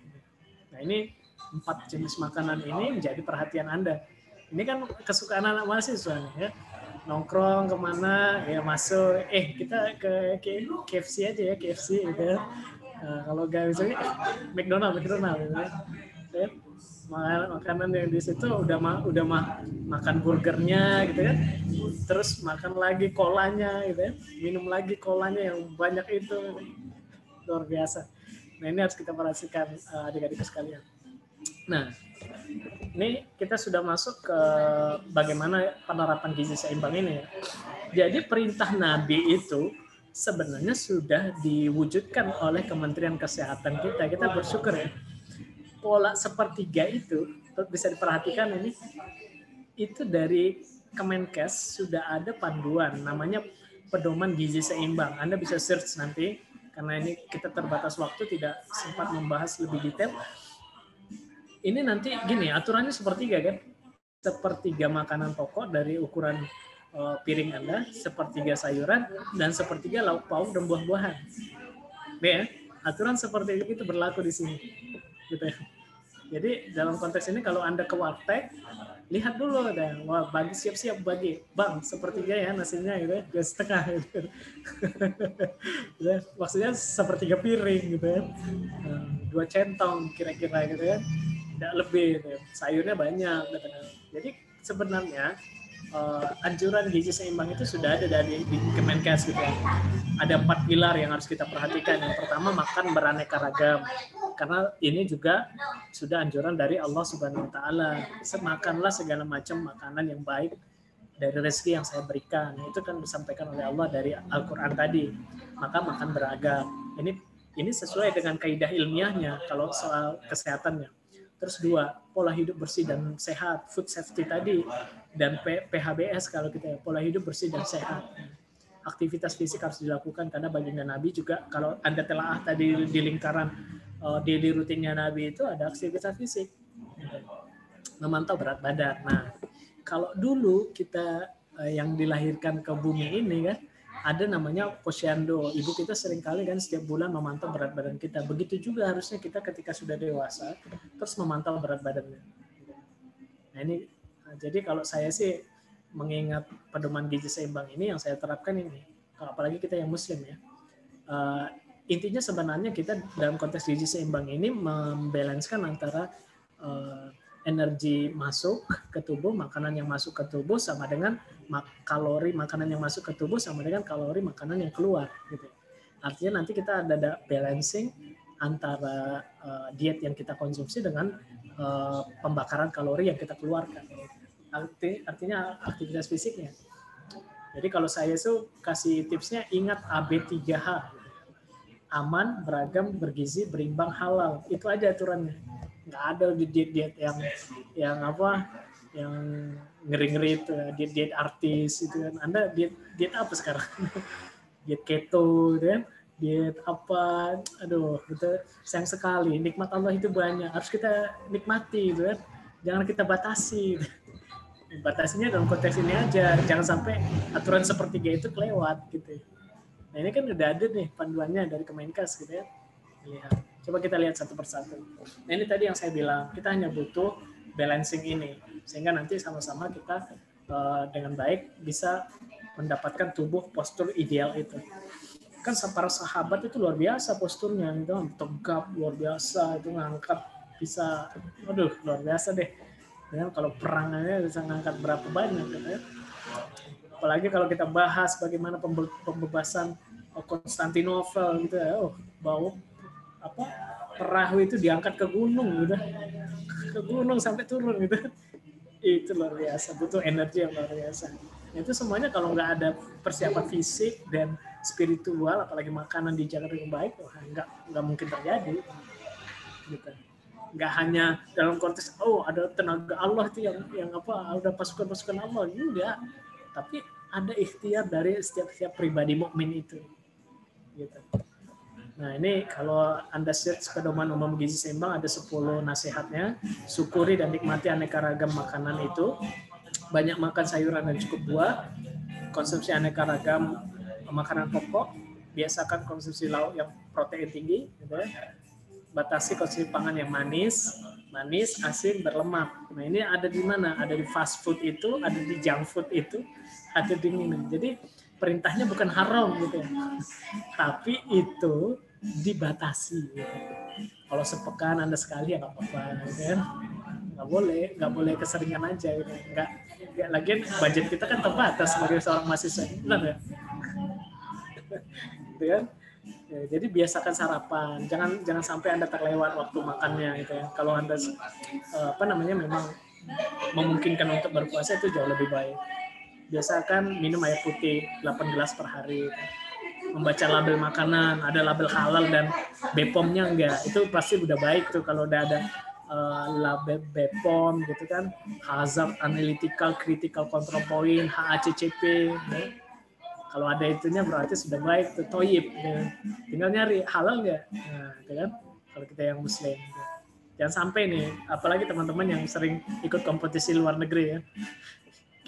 Nah, ini 4 jenis makanan ini menjadi perhatian Anda. Ini kan kesukaan anak mahasiswa nih ya. Nongkrong kemana ya masuk, kita ke KFC aja ya, KFC gitu ya. Kalau nggak bisa McDonald gitu ya. Makanan yang di situ udah makan burgernya gitu kan, terus makan lagi kolanya gitu ya, minum lagi kolanya yang banyak itu, luar biasa. Nah, ini harus kita perhatikan adik-adik sekalian. Nah, ini kita sudah masuk ke bagaimana penerapan gizi seimbang ini ya. Jadi perintah Nabi itu sebenarnya sudah diwujudkan oleh Kementerian Kesehatan kita. Kita bersyukur ya. Pola sepertiga itu bisa diperhatikan ini, itu dari Kemenkes sudah ada panduan namanya pedoman gizi seimbang. Anda bisa search nanti, karena ini kita terbatas waktu tidak sempat membahas lebih detail. Ini nanti gini, aturannya sepertiga kan, sepertiga makanan pokok dari ukuran piring Anda, sepertiga sayuran, dan sepertiga lauk pauk dan buah-buahan. Ya, aturan seperti itu berlaku di sini. Gitu ya. Jadi dalam konteks ini kalau Anda ke warteg, lihat dulu dan wah bagi siap-siap bagi bang sepertiga ya nasinya gitu ya, 2,5 gitu. Maksudnya sepertiga piring gitu ya, 2 centong kira-kira gitu ya, tidak lebih gitu ya. Sayurnya banyak gitu. Jadi sebenarnya anjuran gizi seimbang itu sudah ada dari di Kemenkes gitu ya. Ada 4 pilar yang harus kita perhatikan. Yang pertama, makan beraneka ragam. Karena ini juga sudah anjuran dari Allah Subhanahu wa taala. Makanlah segala macam makanan yang baik dari rezeki yang saya berikan. Itu kan disampaikan oleh Allah dari Al-Qur'an tadi. Maka makan beragam. Ini sesuai dengan kaidah ilmiahnya kalau soal kesehatannya. Terus 2, pola hidup bersih dan sehat, food safety tadi, dan PHBS kalau kita pola hidup bersih dan sehat. Aktivitas fisik harus dilakukan karena baginda Nabi juga, kalau Anda telaah tadi di lingkaran daily rutinnya Nabi itu ada aktivitas fisik, memantau berat badan. Nah, kalau dulu kita yang dilahirkan ke bumi ini kan, ada namanya posyandu. Ibu kita seringkali kan setiap bulan memantau berat badan kita. Begitu juga harusnya kita ketika sudah dewasa terus memantau berat badannya. Nah ini, jadi kalau saya sih mengingat pedoman gizi seimbang ini yang saya terapkan ini, apalagi kita yang Muslim ya. Intinya sebenarnya kita dalam konteks gizi seimbang ini membalanskan antara energi masuk ke tubuh, makanan yang masuk ke tubuh sama dengan kalori makanan yang masuk ke tubuh sama dengan kalori makanan yang keluar gitu. Artinya nanti kita ada balancing antara diet yang kita konsumsi dengan pembakaran kalori yang kita keluarkan. Artinya aktivitas fisiknya. Jadi kalau saya tuh kasih tipsnya, ingat AB3H. Aman, beragam, bergizi, berimbang, halal. Itu aja aturannya. Nggak ada diet yang apa, yang ngeri-ngeri itu, diet artis itu kan. Anda diet apa sekarang? Diet keto gitu kan, diet apa, aduh itu sayang sekali. Nikmat Allah itu banyak, harus kita nikmati gitu kan, jangan kita batasi. Batasinya dalam konteks ini aja, jangan sampai aturan sepertiga itu kelewat gitu. Nah ini kan udah ada nih panduannya dari Kemenkes gitu ya. Lihat. Coba kita lihat satu persatu. Nah ini tadi yang saya bilang, kita hanya butuh balancing ini, sehingga nanti sama-sama kita dengan baik bisa mendapatkan tubuh postur ideal itu. Kan para sahabat itu luar biasa posturnya, itu tegap luar biasa, itu ngangkat bisa, aduh luar biasa deh. Dan kalau perangannya bisa ngangkat berapa banyak gitu ya. Apalagi kalau kita bahas bagaimana pembebasan Konstantinopel gitu ya, bawa apa perahu itu diangkat ke gunung gitu, ke gunung sampai turun gitu, itu luar biasa, butuh energi yang luar biasa. Itu semuanya kalau nggak ada persiapan fisik dan spiritual, apalagi makanan dijaga dengan baik, nggak mungkin terjadi gitu. Nggak hanya dalam konteks ada tenaga Allah itu yang apa, ada pasukan-pasukan Allah, enggak, tapi ada ikhtiar dari setiap pribadi mukmin itu gitu. Nah ini kalau Anda search pedoman umum gizi seimbang, ada 10 nasihatnya. Syukuri dan nikmati aneka ragam makanan itu, banyak makan sayuran dan cukup buah, konsumsi aneka ragam makanan pokok, biasakan konsumsi lauk yang protein tinggi gitu ya. batasi konsumsi pangan yang manis, asin, berlemak. Nah ini ada di mana? Ada di fast food itu, ada di junk food itu, ada di minum. Jadi perintahnya bukan haram gitu ya, tapi itu dibatasi. Gitu. Kalau sepekan Anda sekali ya nggak apa-apa, gitu kan? Nggak boleh keseringan aja, gitu. Nggak, lagian budget kita kan terbatas sebagai seorang mahasiswa, benar ya? Gitu kan? Ya, jadi biasakan sarapan, jangan sampai Anda terlewat waktu makannya gitu ya. Kalau Anda memang memungkinkan untuk berpuasa itu jauh lebih baik. Biasakan minum air putih 8 gelas per hari. Membaca label makanan, ada label halal dan BPOM-nya enggak, itu pasti udah baik tuh kalau udah ada label BPOM gitu kan, Hazard Analytical Critical Control Point, HACCP. Ya. Kalau ada itunya berarti sudah baik tuh, toyib. Ya. Tinggal nyari halal nggak, nah, gitu kan? Kalau kita yang Muslim. Gitu. Jangan sampai nih, apalagi teman-teman yang sering ikut kompetisi luar negeri ya,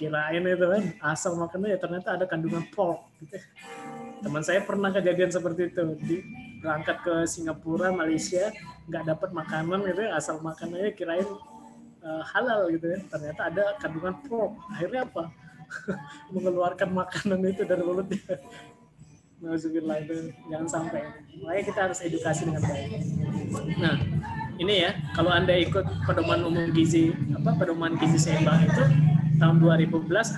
kirain itu kan asal makannya ya ternyata ada kandungan pork. Gitu. Teman saya pernah kejadian seperti itu, berangkat ke Singapura, Malaysia, nggak dapat makanan gitu, asal makanannya kirain halal gitu ya, ternyata ada kandungan pork. Akhirnya apa? Mengeluarkan makanan itu dari mulutnya. Nauzubillah, itu jangan sampai. Makanya kita harus edukasi dengan baik. Nah, ini ya, kalau Anda ikut pedoman umum gizi, pedoman gizi seimbang itu tahun 2014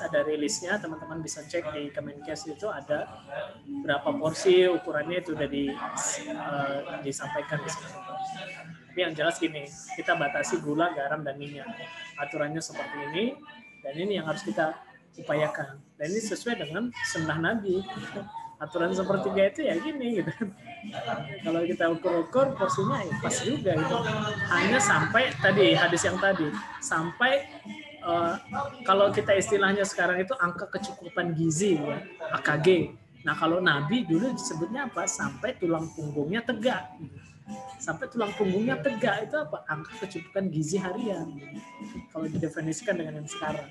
ada rilisnya, teman-teman bisa cek di Kemenkes, itu ada berapa porsi, ukurannya itu udah disampaikan di sini. Tapi yang jelas gini, kita batasi gula, garam, dan minyak. Aturannya seperti ini. Dan ini yang harus kita upayakan. Dan ini sesuai dengan sunnah Nabi. Aturan sepertiga itu ya gini gitu. Kalau kita ukur-ukur porsinya ya pas juga gitu. Hanya sampai tadi hadis yang tadi, sampai kalau kita istilahnya sekarang itu angka kecukupan gizi ya, AKG. Nah kalau Nabi dulu disebutnya apa? Sampai tulang punggungnya tegak. Sampai tulang punggungnya tegak itu apa? Angka kecukupan gizi harian. Kalau didefinisikan dengan yang sekarang.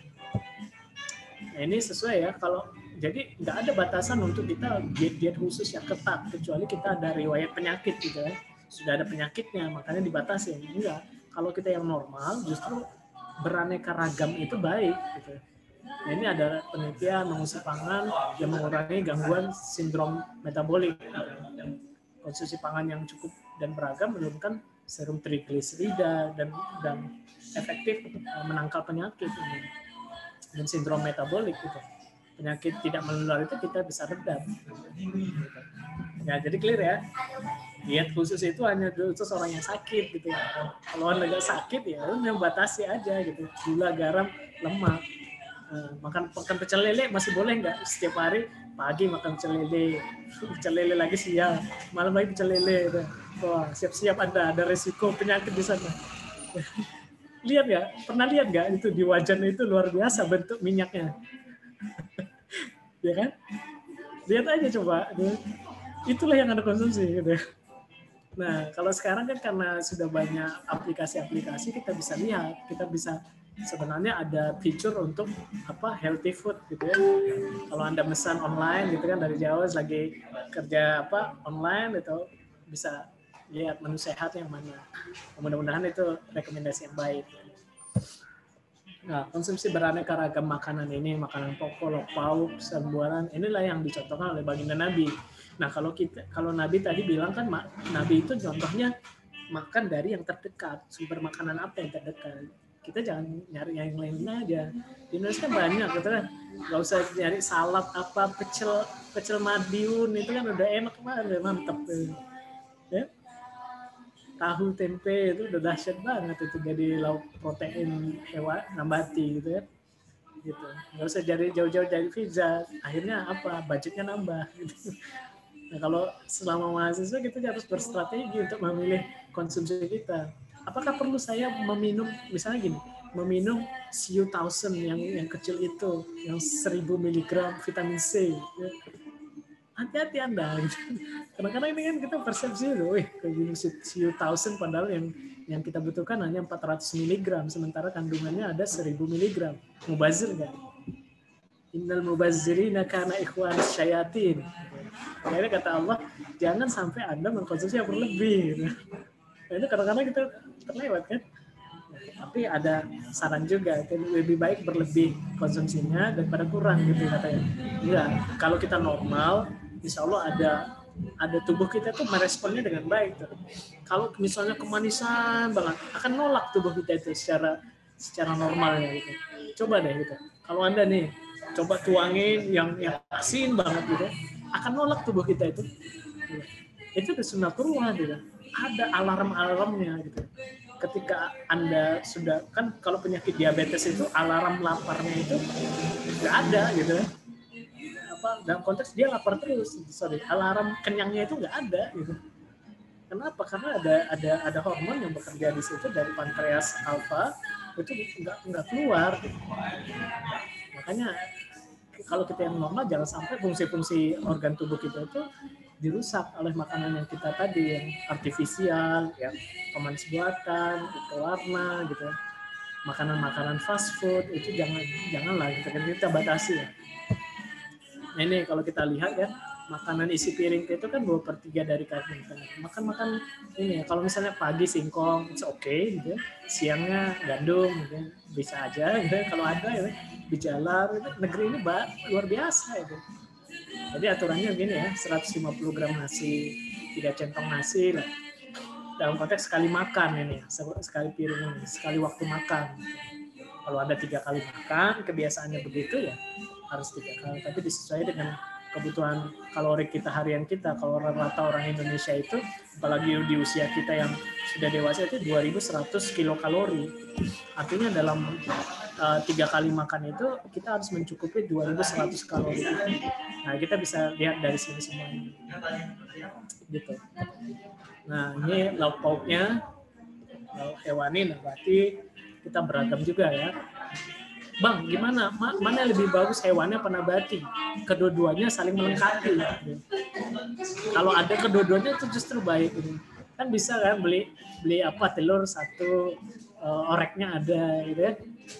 Nah ini sesuai ya, kalau jadi nggak ada batasan untuk kita diet khusus yang ketat, kecuali kita ada riwayat penyakit gitu ya. Sudah ada penyakitnya, makanya dibatasi. Enggak. Kalau kita yang normal justru beraneka ragam itu baik gitu. Nah, ini ada penelitian mengusir pangan yang mengurangi gangguan sindrom metabolik. Konsumsi pangan yang cukup dan beragam menurunkan serum trigliserida dan efektif untuk menangkal penyakit dan sindrom metabolik gitu. Penyakit tidak menular itu kita bisa redam. Ya jadi clear ya. Diet khusus itu hanya khusus orang yang sakit gitu. Kalau Anda nggak sakit ya udah batasi aja gitu. Gula, garam, lemak. Makan pecel lele masih boleh nggak? Setiap hari pagi makan pecel lele lagi siang, malam lagi pecel lele. Wah, siap-siap ada resiko penyakit di sana. Lihat nggak? Pernah lihat nggak itu di wajan itu luar biasa bentuk minyaknya, ya kan? Lihat aja coba, itulah yang Anda konsumsi. Gitu. Nah, kalau sekarang kan karena sudah banyak aplikasi-aplikasi, kita bisa lihat, kita bisa sebenarnya ada fitur untuk healthy food gitu ya. Kalau Anda pesan online gitu kan dari Jawa lagi kerja online itu bisa lihat menu sehat yang mana. Mudah-mudahan itu rekomendasi yang baik. Nah, konsumsi beraneka ragam makanan ini, makanan pokok, lauk pauk, serbuanan, inilah yang dicontohkan oleh baginda Nabi. Nah, kalau Nabi tadi bilang kan Nabi itu contohnya makan dari yang terdekat, sumber makanan apa yang terdekat. Kita jangan nyari yang lain aja. Di Indonesia kan banyak gitu kan. Gak usah nyari salad pecel Madiun itu kan udah enak banget, udah mantep. Ya. Tahu tempe itu udah dahsyat banget itu jadi lauk protein hewan nambati gitu ya. Gitu. Gak usah jauh-jauh dari pizza. Akhirnya budgetnya nambah gitu. Nah, kalau selama mahasiswa kita harus berstrategi untuk memilih konsumsi kita. Apakah perlu saya meminum, misalnya gini, meminum Siu Thousand yang kecil itu, yang 1000 mg vitamin C. Ya. Hati-hati Anda. Gitu. Kadang-kadang ini kan kita persepsi loh, minum Siu Thousand padahal yang kita butuhkan hanya 400 mg, sementara kandungannya ada 1000 mg. Mubazir nggak? Innal mubazzirina kana ikhwan syayatin. Akhirnya kata Allah, jangan sampai Anda mengkonsumsi yang berlebih. Gitu. Nah, itu kadang-kadang kita terlewat kan. Tapi ada saran juga, lebih baik berlebih konsumsinya daripada kurang gitu katanya. Iya, kalau kita normal, insya Allah ada tubuh kita tuh meresponnya dengan baik tuh. Kalau misalnya kemanisan banget, akan nolak tubuh kita itu secara normalnya gitu. Coba deh gitu. Kalau Anda nih coba tuangin yang asin banget gitu, akan nolak tubuh kita itu. Itu udah sunatullah gitu. Ada alarm-alarmnya gitu. Ketika Anda sudah, kan kalau penyakit diabetes itu alarm laparnya itu nggak ada gitu. Dalam konteks dia lapar terus, alarm kenyangnya itu nggak ada gitu. Kenapa? Karena ada hormon yang bekerja di situ dari pankreas alfa itu nggak keluar. Makanya kalau kita yang normal jangan sampai fungsi-fungsi organ tubuh kita itu dirusak oleh makanan yang kita tadi yang artifisial, ya pemanis buatan, warna gitu. Makanan-makanan fast food itu janganlah kita batasi ya. Nah ini kalau kita lihat ya, makanan isi piring itu kan 2/3 dari karbohidrat. Makan ini ya, kalau misalnya pagi singkong, it's okay gitu ya. Siangnya gandum gitu ya. Bisa aja gitu ya. Kalau ada ya, bijalar, negeri ini luar biasa itu. Jadi aturannya gini ya, 150 gram nasi, 3 centong nasi lah. Dalam konteks sekali makan ini, sekali piring ini, sekali waktu makan. Kalau ada 3 kali makan, kebiasaannya begitu ya, harus 3 kali. Tapi disesuaikan dengan kebutuhan kalori kita harian kita. Kalau rata orang Indonesia itu, apalagi di usia kita yang sudah dewasa itu 2.100 kilokalori. Artinya dalam 3 kali makan itu kita harus mencukupi 2.100 kalori. Nah kita bisa lihat dari sini semuanya. Gitu. Nah ini lauk pauknya, lauk hewani, berarti kita beragam juga ya. Bang, gimana? Mana lebih bagus hewannya apa nabati? Kedua-duanya saling melengkapi. Kalau ada kedua-duanya itu justru baik. Kan bisa kan beli apa telur satu, oreknya ada gitu ya.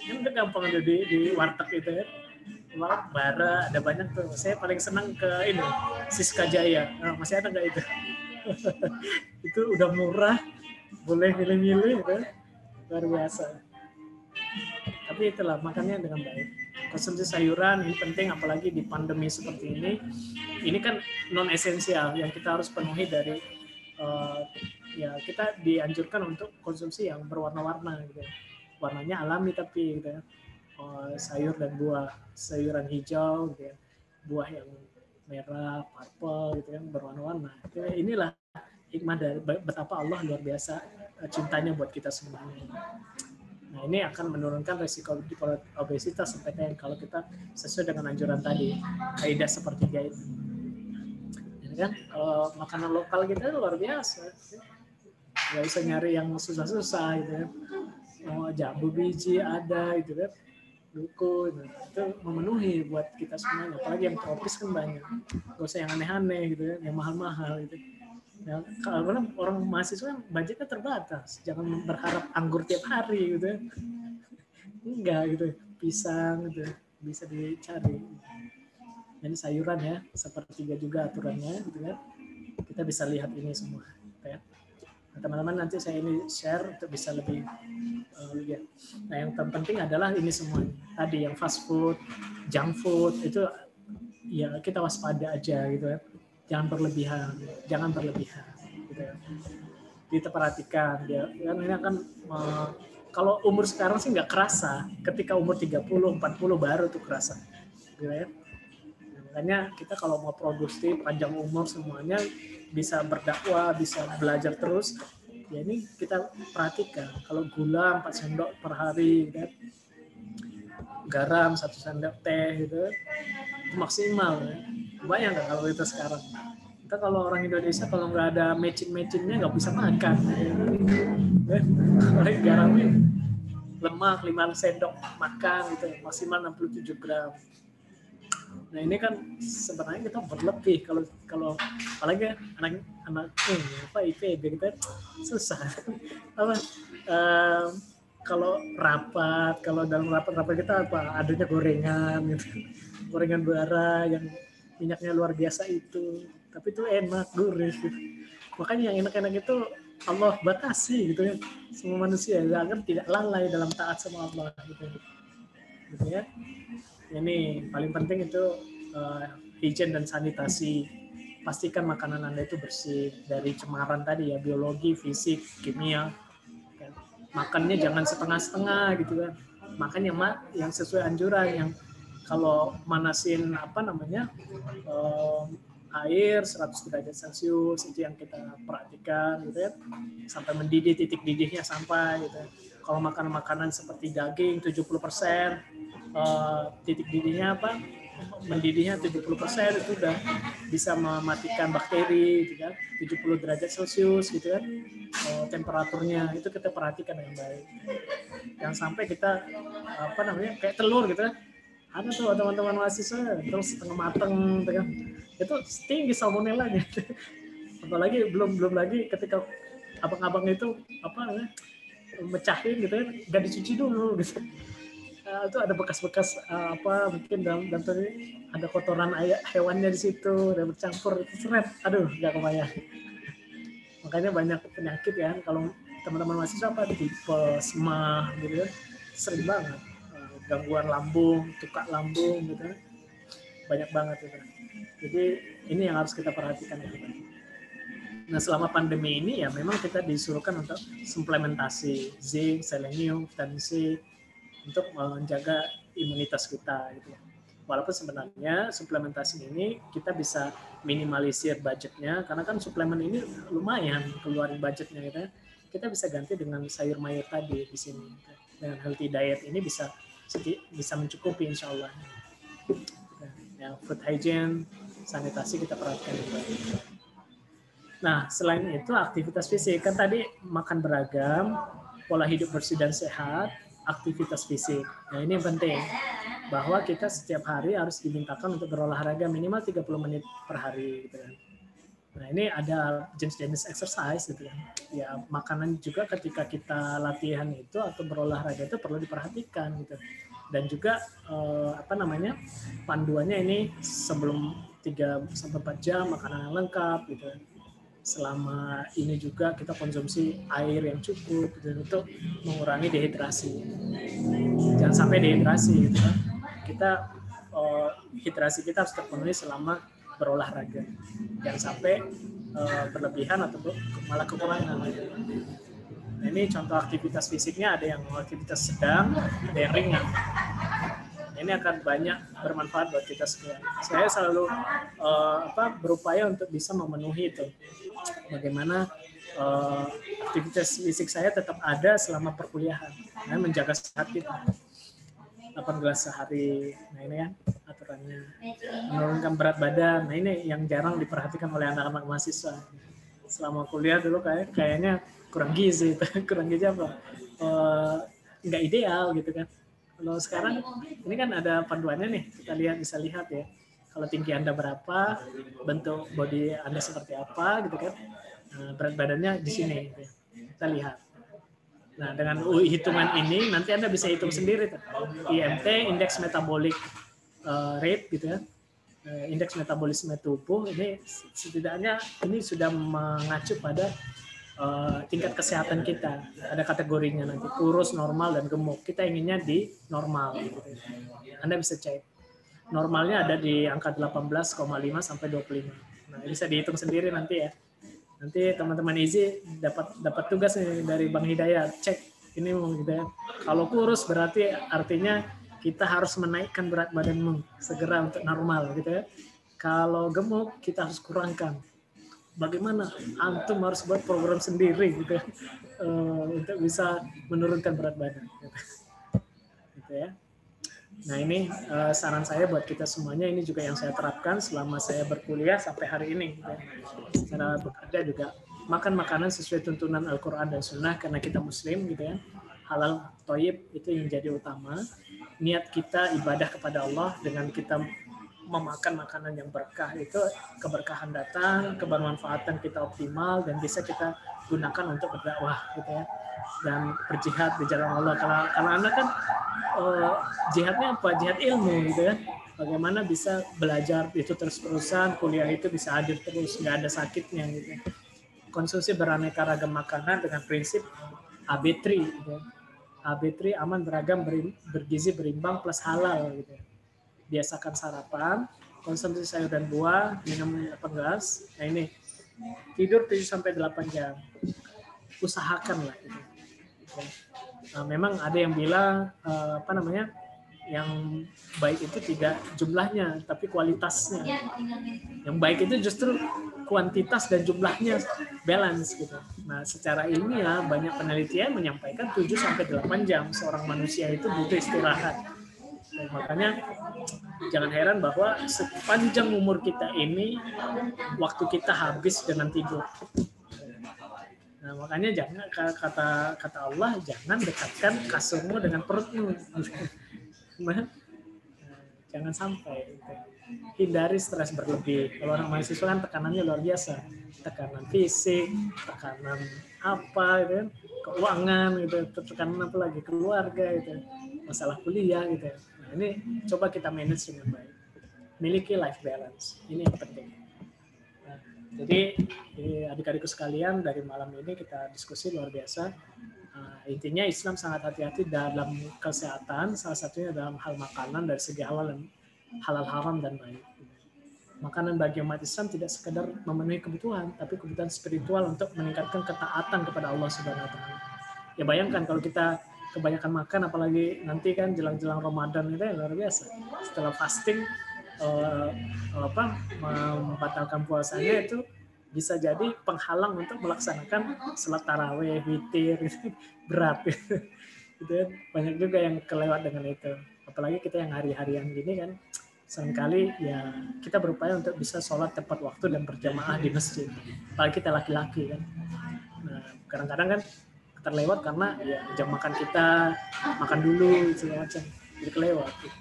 Kan udah gampang ada di warteg gitu ya. Bara ada banyak tuh. Saya paling senang ke ini Siska Jaya. Nah, masih ada nggak itu? Itu udah murah, boleh milih-milih gitu. Luar biasa. Tapi itulah makannya dengan baik. Konsumsi sayuran ini penting, apalagi di pandemi seperti ini. Ini kan non esensial yang kita harus penuhi dari ya kita dianjurkan untuk konsumsi yang berwarna-warna gitu. Warnanya alami tapi gitu ya. Sayur dan buah, sayuran hijau gitu ya. Buah yang merah, purple gitu kan, berwarna-warna. Inilah hikmah dari betapa Allah luar biasa cintanya buat kita semuanya. Nah ini akan menurunkan resiko obesitas sampai kalau kita sesuai dengan anjuran tadi, kaidah sepertiga itu. Ini kan kalau makanan lokal kita luar biasa, nggak usah nyari yang susah-susah gitu ya. Jambu biji ada gitu kan, dukun itu memenuhi buat kita semuanya. Apalagi yang tropis kan banyak, nggak usah yang aneh-aneh gitu ya, yang mahal-mahal gitu. Ya, kalau orang mahasiswa budgetnya terbatas, jangan berharap anggur tiap hari gitu, enggak gitu, pisang gitu bisa dicari. Jadi sayuran ya, sepertiga juga aturannya gitu kan, kita bisa lihat ini semua. Ya. Nah, teman-teman nanti saya ini share untuk bisa lebih lihat. Nah yang terpenting adalah ini semua tadi yang fast food, junk food itu ya kita waspada aja gitu ya. Jangan berlebihan gitu ya. Kita perhatikan dia kan ini akan kalau umur sekarang sih nggak kerasa, ketika umur 30 40 baru tuh kerasa gitu ya. Makanya kita kalau mau produktif panjang umur semuanya bisa berdakwah, bisa belajar terus ya, ini kita perhatikan kalau gula 4 sendok per hari gitu ya. Garam 1 sendok teh gitu itu maksimal ya. Bayang nggak kalau kita sekarang? Kita kalau orang Indonesia kalau nggak ada matching-matchingnya nggak bisa makan. Oleh garamnya lemak 5 sendok makan gitu, maksimal 67 gram. Nah ini kan sebenarnya kita berlebih kalau apalagi anak apa IPB gitu susah. Apa kalau dalam rapat kita apa adanya gorengan gitu. Gorengan bara yang minyaknya luar biasa itu. tapi itu enak, gurih. Makanya yang enak-enak itu Allah batasi gitu ya, semua manusia agar tidak lalai dalam taat sama Allah gitu ya. Ini paling penting itu higien dan sanitasi. Pastikan makanan Anda itu bersih dari cemaran tadi ya, biologi, fisik, kimia. Makannya jangan setengah-setengah gitu kan. Makan yang sesuai anjuran, yang kalau manasin air 100 derajat Celcius itu yang kita perhatikan gitu ya, sampai mendidih, titik didihnya sampai gitu ya. Kalau makan makanan seperti daging 70%, titik didihnya mendidihnya 70% itu udah bisa mematikan bakteri gitu kan, 70 derajat Celcius gitu kan, temperaturnya itu kita perhatikan dengan baik. Jangan sampai kita kayak telur gitu kan, ada tuh teman-teman mahasiswa terus setengah mateng gitu kan, itu tinggi salmonellanya. Apalagi belum lagi ketika abang-abang itu mecahin gitu kan, nggak dicuci dulu gitu. Itu ada bekas-bekas mungkin dalam ini ada kotoran hewannya di situ, ada bercampur, itu seret, aduh nggak kebayang. Makanya banyak penyakit ya, kalau teman-teman mahasiswa tipes, mah gitu kan, sering banget. Gangguan lambung, tukak lambung gitu kan, banyak banget gitu. Jadi ini yang harus kita perhatikan gitu. Nah selama pandemi ini ya memang kita disuruhkan untuk suplementasi zinc, selenium, vitamin C untuk menjaga imunitas kita gitu. Walaupun sebenarnya suplementasi ini kita bisa minimalisir budgetnya, karena kan suplemen ini lumayan keluarin budgetnya gitu. Kita bisa ganti dengan sayur mayur tadi di sini. Dengan healthy diet ini bisa mencukupi insya Allah. Ya, food hygiene, sanitasi kita perhatikan juga. Nah, selain itu aktivitas fisik, kan tadi makan beragam, pola hidup bersih dan sehat, aktivitas fisik. Nah, ini yang penting, bahwa kita setiap hari harus dimintakan untuk berolahraga minimal 30 menit per hari gitu kan. Nah, ini ada jenis-jenis exercise gitu kan. Ya, makanan juga ketika kita latihan itu atau berolahraga itu perlu diperhatikan gitu. Dan juga panduannya ini sebelum 3-4 jam makanan yang lengkap gitu. Selama ini juga kita konsumsi air yang cukup gitu, untuk mengurangi dehidrasi. Jangan sampai dehidrasi gitu kan. Kita hidrasi kita harus terpenuhi selama berolahraga. Jangan sampai berlebihan atau malah kekurangan. Nah, ini contoh aktivitas fisiknya, ada yang aktivitas sedang, ada yang ringan. Nah, ini akan banyak bermanfaat buat kita semua. Saya selalu berupaya untuk bisa memenuhi itu. Bagaimana aktivitas fisik saya tetap ada selama perkuliahan. Nah, menjaga sehat kita. 8 gelas sehari. Nah, ini ya aturannya. Menurunkan berat badan. Nah, ini yang jarang diperhatikan oleh anak-anak mahasiswa. Selama kuliah dulu kayaknya kurang gizi. Kurang gizi apa? Nggak ideal gitu kan. Kalau sekarang ini kan ada panduannya nih. Kita bisa lihat ya. Kalau tinggi Anda berapa, bentuk body Anda seperti apa gitu kan. Berat badannya di sini gitu. Kita lihat. Nah, dengan hitungan ini nanti Anda bisa hitung sendiri tuh. IMT, indeks metabolic rate gitu ya. Indeks metabolisme tubuh ini setidaknya ini sudah mengacu pada tingkat kesehatan kita. Ada kategorinya nanti, kurus, normal, dan gemuk. Kita inginnya di normal gitu. Anda bisa cek. Normalnya ada di angka 18,5 sampai 25. Nah, bisa dihitung sendiri nanti ya. Nanti teman-teman Izi dapat tugas nih dari Bang Hidayat, cek ini gitu ya. Kalau kurus berarti artinya kita harus menaikkan berat badanmu segera untuk normal gitu ya. Kalau gemuk kita harus kurangkan. Bagaimana? Antum harus buat program sendiri gitu ya, untuk bisa menurunkan berat badan. Gitu ya. Nah, ini saran saya buat kita semuanya, ini juga yang saya terapkan selama saya berkuliah sampai hari ini. Secara bekerja juga makan makanan sesuai tuntunan Al-Quran dan Sunnah, karena kita Muslim gitu ya. Halal, thayyib itu yang jadi utama. Niat kita ibadah kepada Allah dengan kita memakan makanan yang berkah, itu keberkahan datang, kebermanfaatan kita optimal, dan bisa kita gunakan untuk berdakwah gitu ya. dan berjihad di jalan Allah. Kalau anak kan jihadnya apa? Jihad ilmu gitu ya. Bagaimana bisa belajar itu terus-terusan, kuliah itu bisa hadir terus, nggak ada sakitnya gitu. Konsumsi beraneka ragam makanan dengan prinsip AB3 gitu. AB3 aman, beragam, bergizi, berimbang, plus halal gitu. Biasakan sarapan, konsumsi sayur dan buah, minum 8 gelas. Nah ini, tidur 7-8 jam. Usahakan lah gitu. Nah, memang ada yang bilang yang baik itu tidak jumlahnya tapi kualitasnya. Yang baik itu justru kuantitas dan jumlahnya balance gitu. Nah, secara ilmiah banyak penelitian menyampaikan 7-8 jam seorang manusia itu butuh istirahat. Dan makanya jangan heran bahwa sepanjang umur kita ini waktu kita habis dengan tidur. Nah, makanya jangan, kata Allah, jangan dekatkan kasurmu dengan perutmu. Nah, jangan sampai hindari stres berlebih. Kalau orang mahasiswa kan tekanannya luar biasa, tekanan fisik, tekanan apa gitu kan, keuangan gitu, tekanan apa lagi, keluarga gitu, masalah kuliah gitu. Nah, ini coba kita manage dengan baik, miliki life balance, ini yang penting. Nah, jadi adik-adikku sekalian, dari malam ini kita diskusi luar biasa. Intinya Islam sangat hati-hati dalam kesehatan, salah satunya dalam hal makanan dari segi halal haram dan baik. Makanan bagi umat Islam tidak sekedar memenuhi kebutuhan, tapi kebutuhan spiritual untuk meningkatkan ketaatan kepada Allah Subhanahu wa taala. Ya bayangkan kalau kita kebanyakan makan, apalagi nanti kan jelang-jelang Ramadan itu ya luar biasa. Setelah fasting membatalkan puasanya itu bisa jadi penghalang untuk melaksanakan salat tarawih, witir, berat gitu. Banyak juga yang kelewat dengan itu. Apalagi kita yang hari-harian gini kan, seringkali ya kita berupaya untuk bisa sholat tepat waktu dan berjamaah di masjid. Apalagi kita laki-laki kan. Nah, kadang-kadang kan terlewat karena ya jam makan kita makan dulu segala macam, jadi kelewat. Gitu.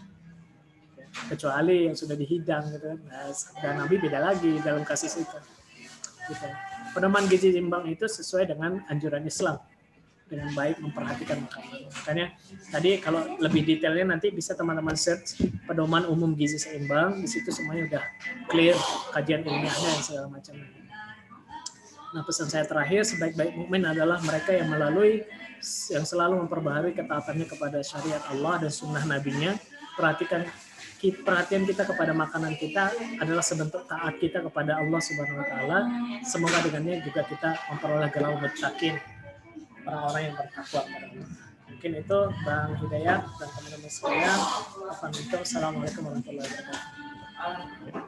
Kecuali yang sudah dihidang gitu. Nah, dan Nabi beda lagi dalam kasus itu. Gitu. Pedoman gizi seimbang itu sesuai dengan anjuran Islam, dengan baik memperhatikan makanan. Makanya tadi kalau lebih detailnya nanti bisa teman-teman search pedoman umum gizi seimbang, di situ semuanya udah clear, kajian ilmiahnya dan segala macam. Nah, pesan saya terakhir, sebaik-baik mukmin adalah mereka yang yang selalu memperbaharui ketaatannya kepada syariat Allah dan sunnah Nabi-Nya. Perhatian kita kepada makanan kita adalah sebentuk taat kita kepada Allah Subhanahu wa taala. Semoga dengannya juga kita memperoleh gelar muttaqin, orang-orang yang bertakwa kepada Allah. Mungkin itu Bang Hidayat dan teman-teman sekalian. Assalamualaikum warahmatullahi wabarakatuh.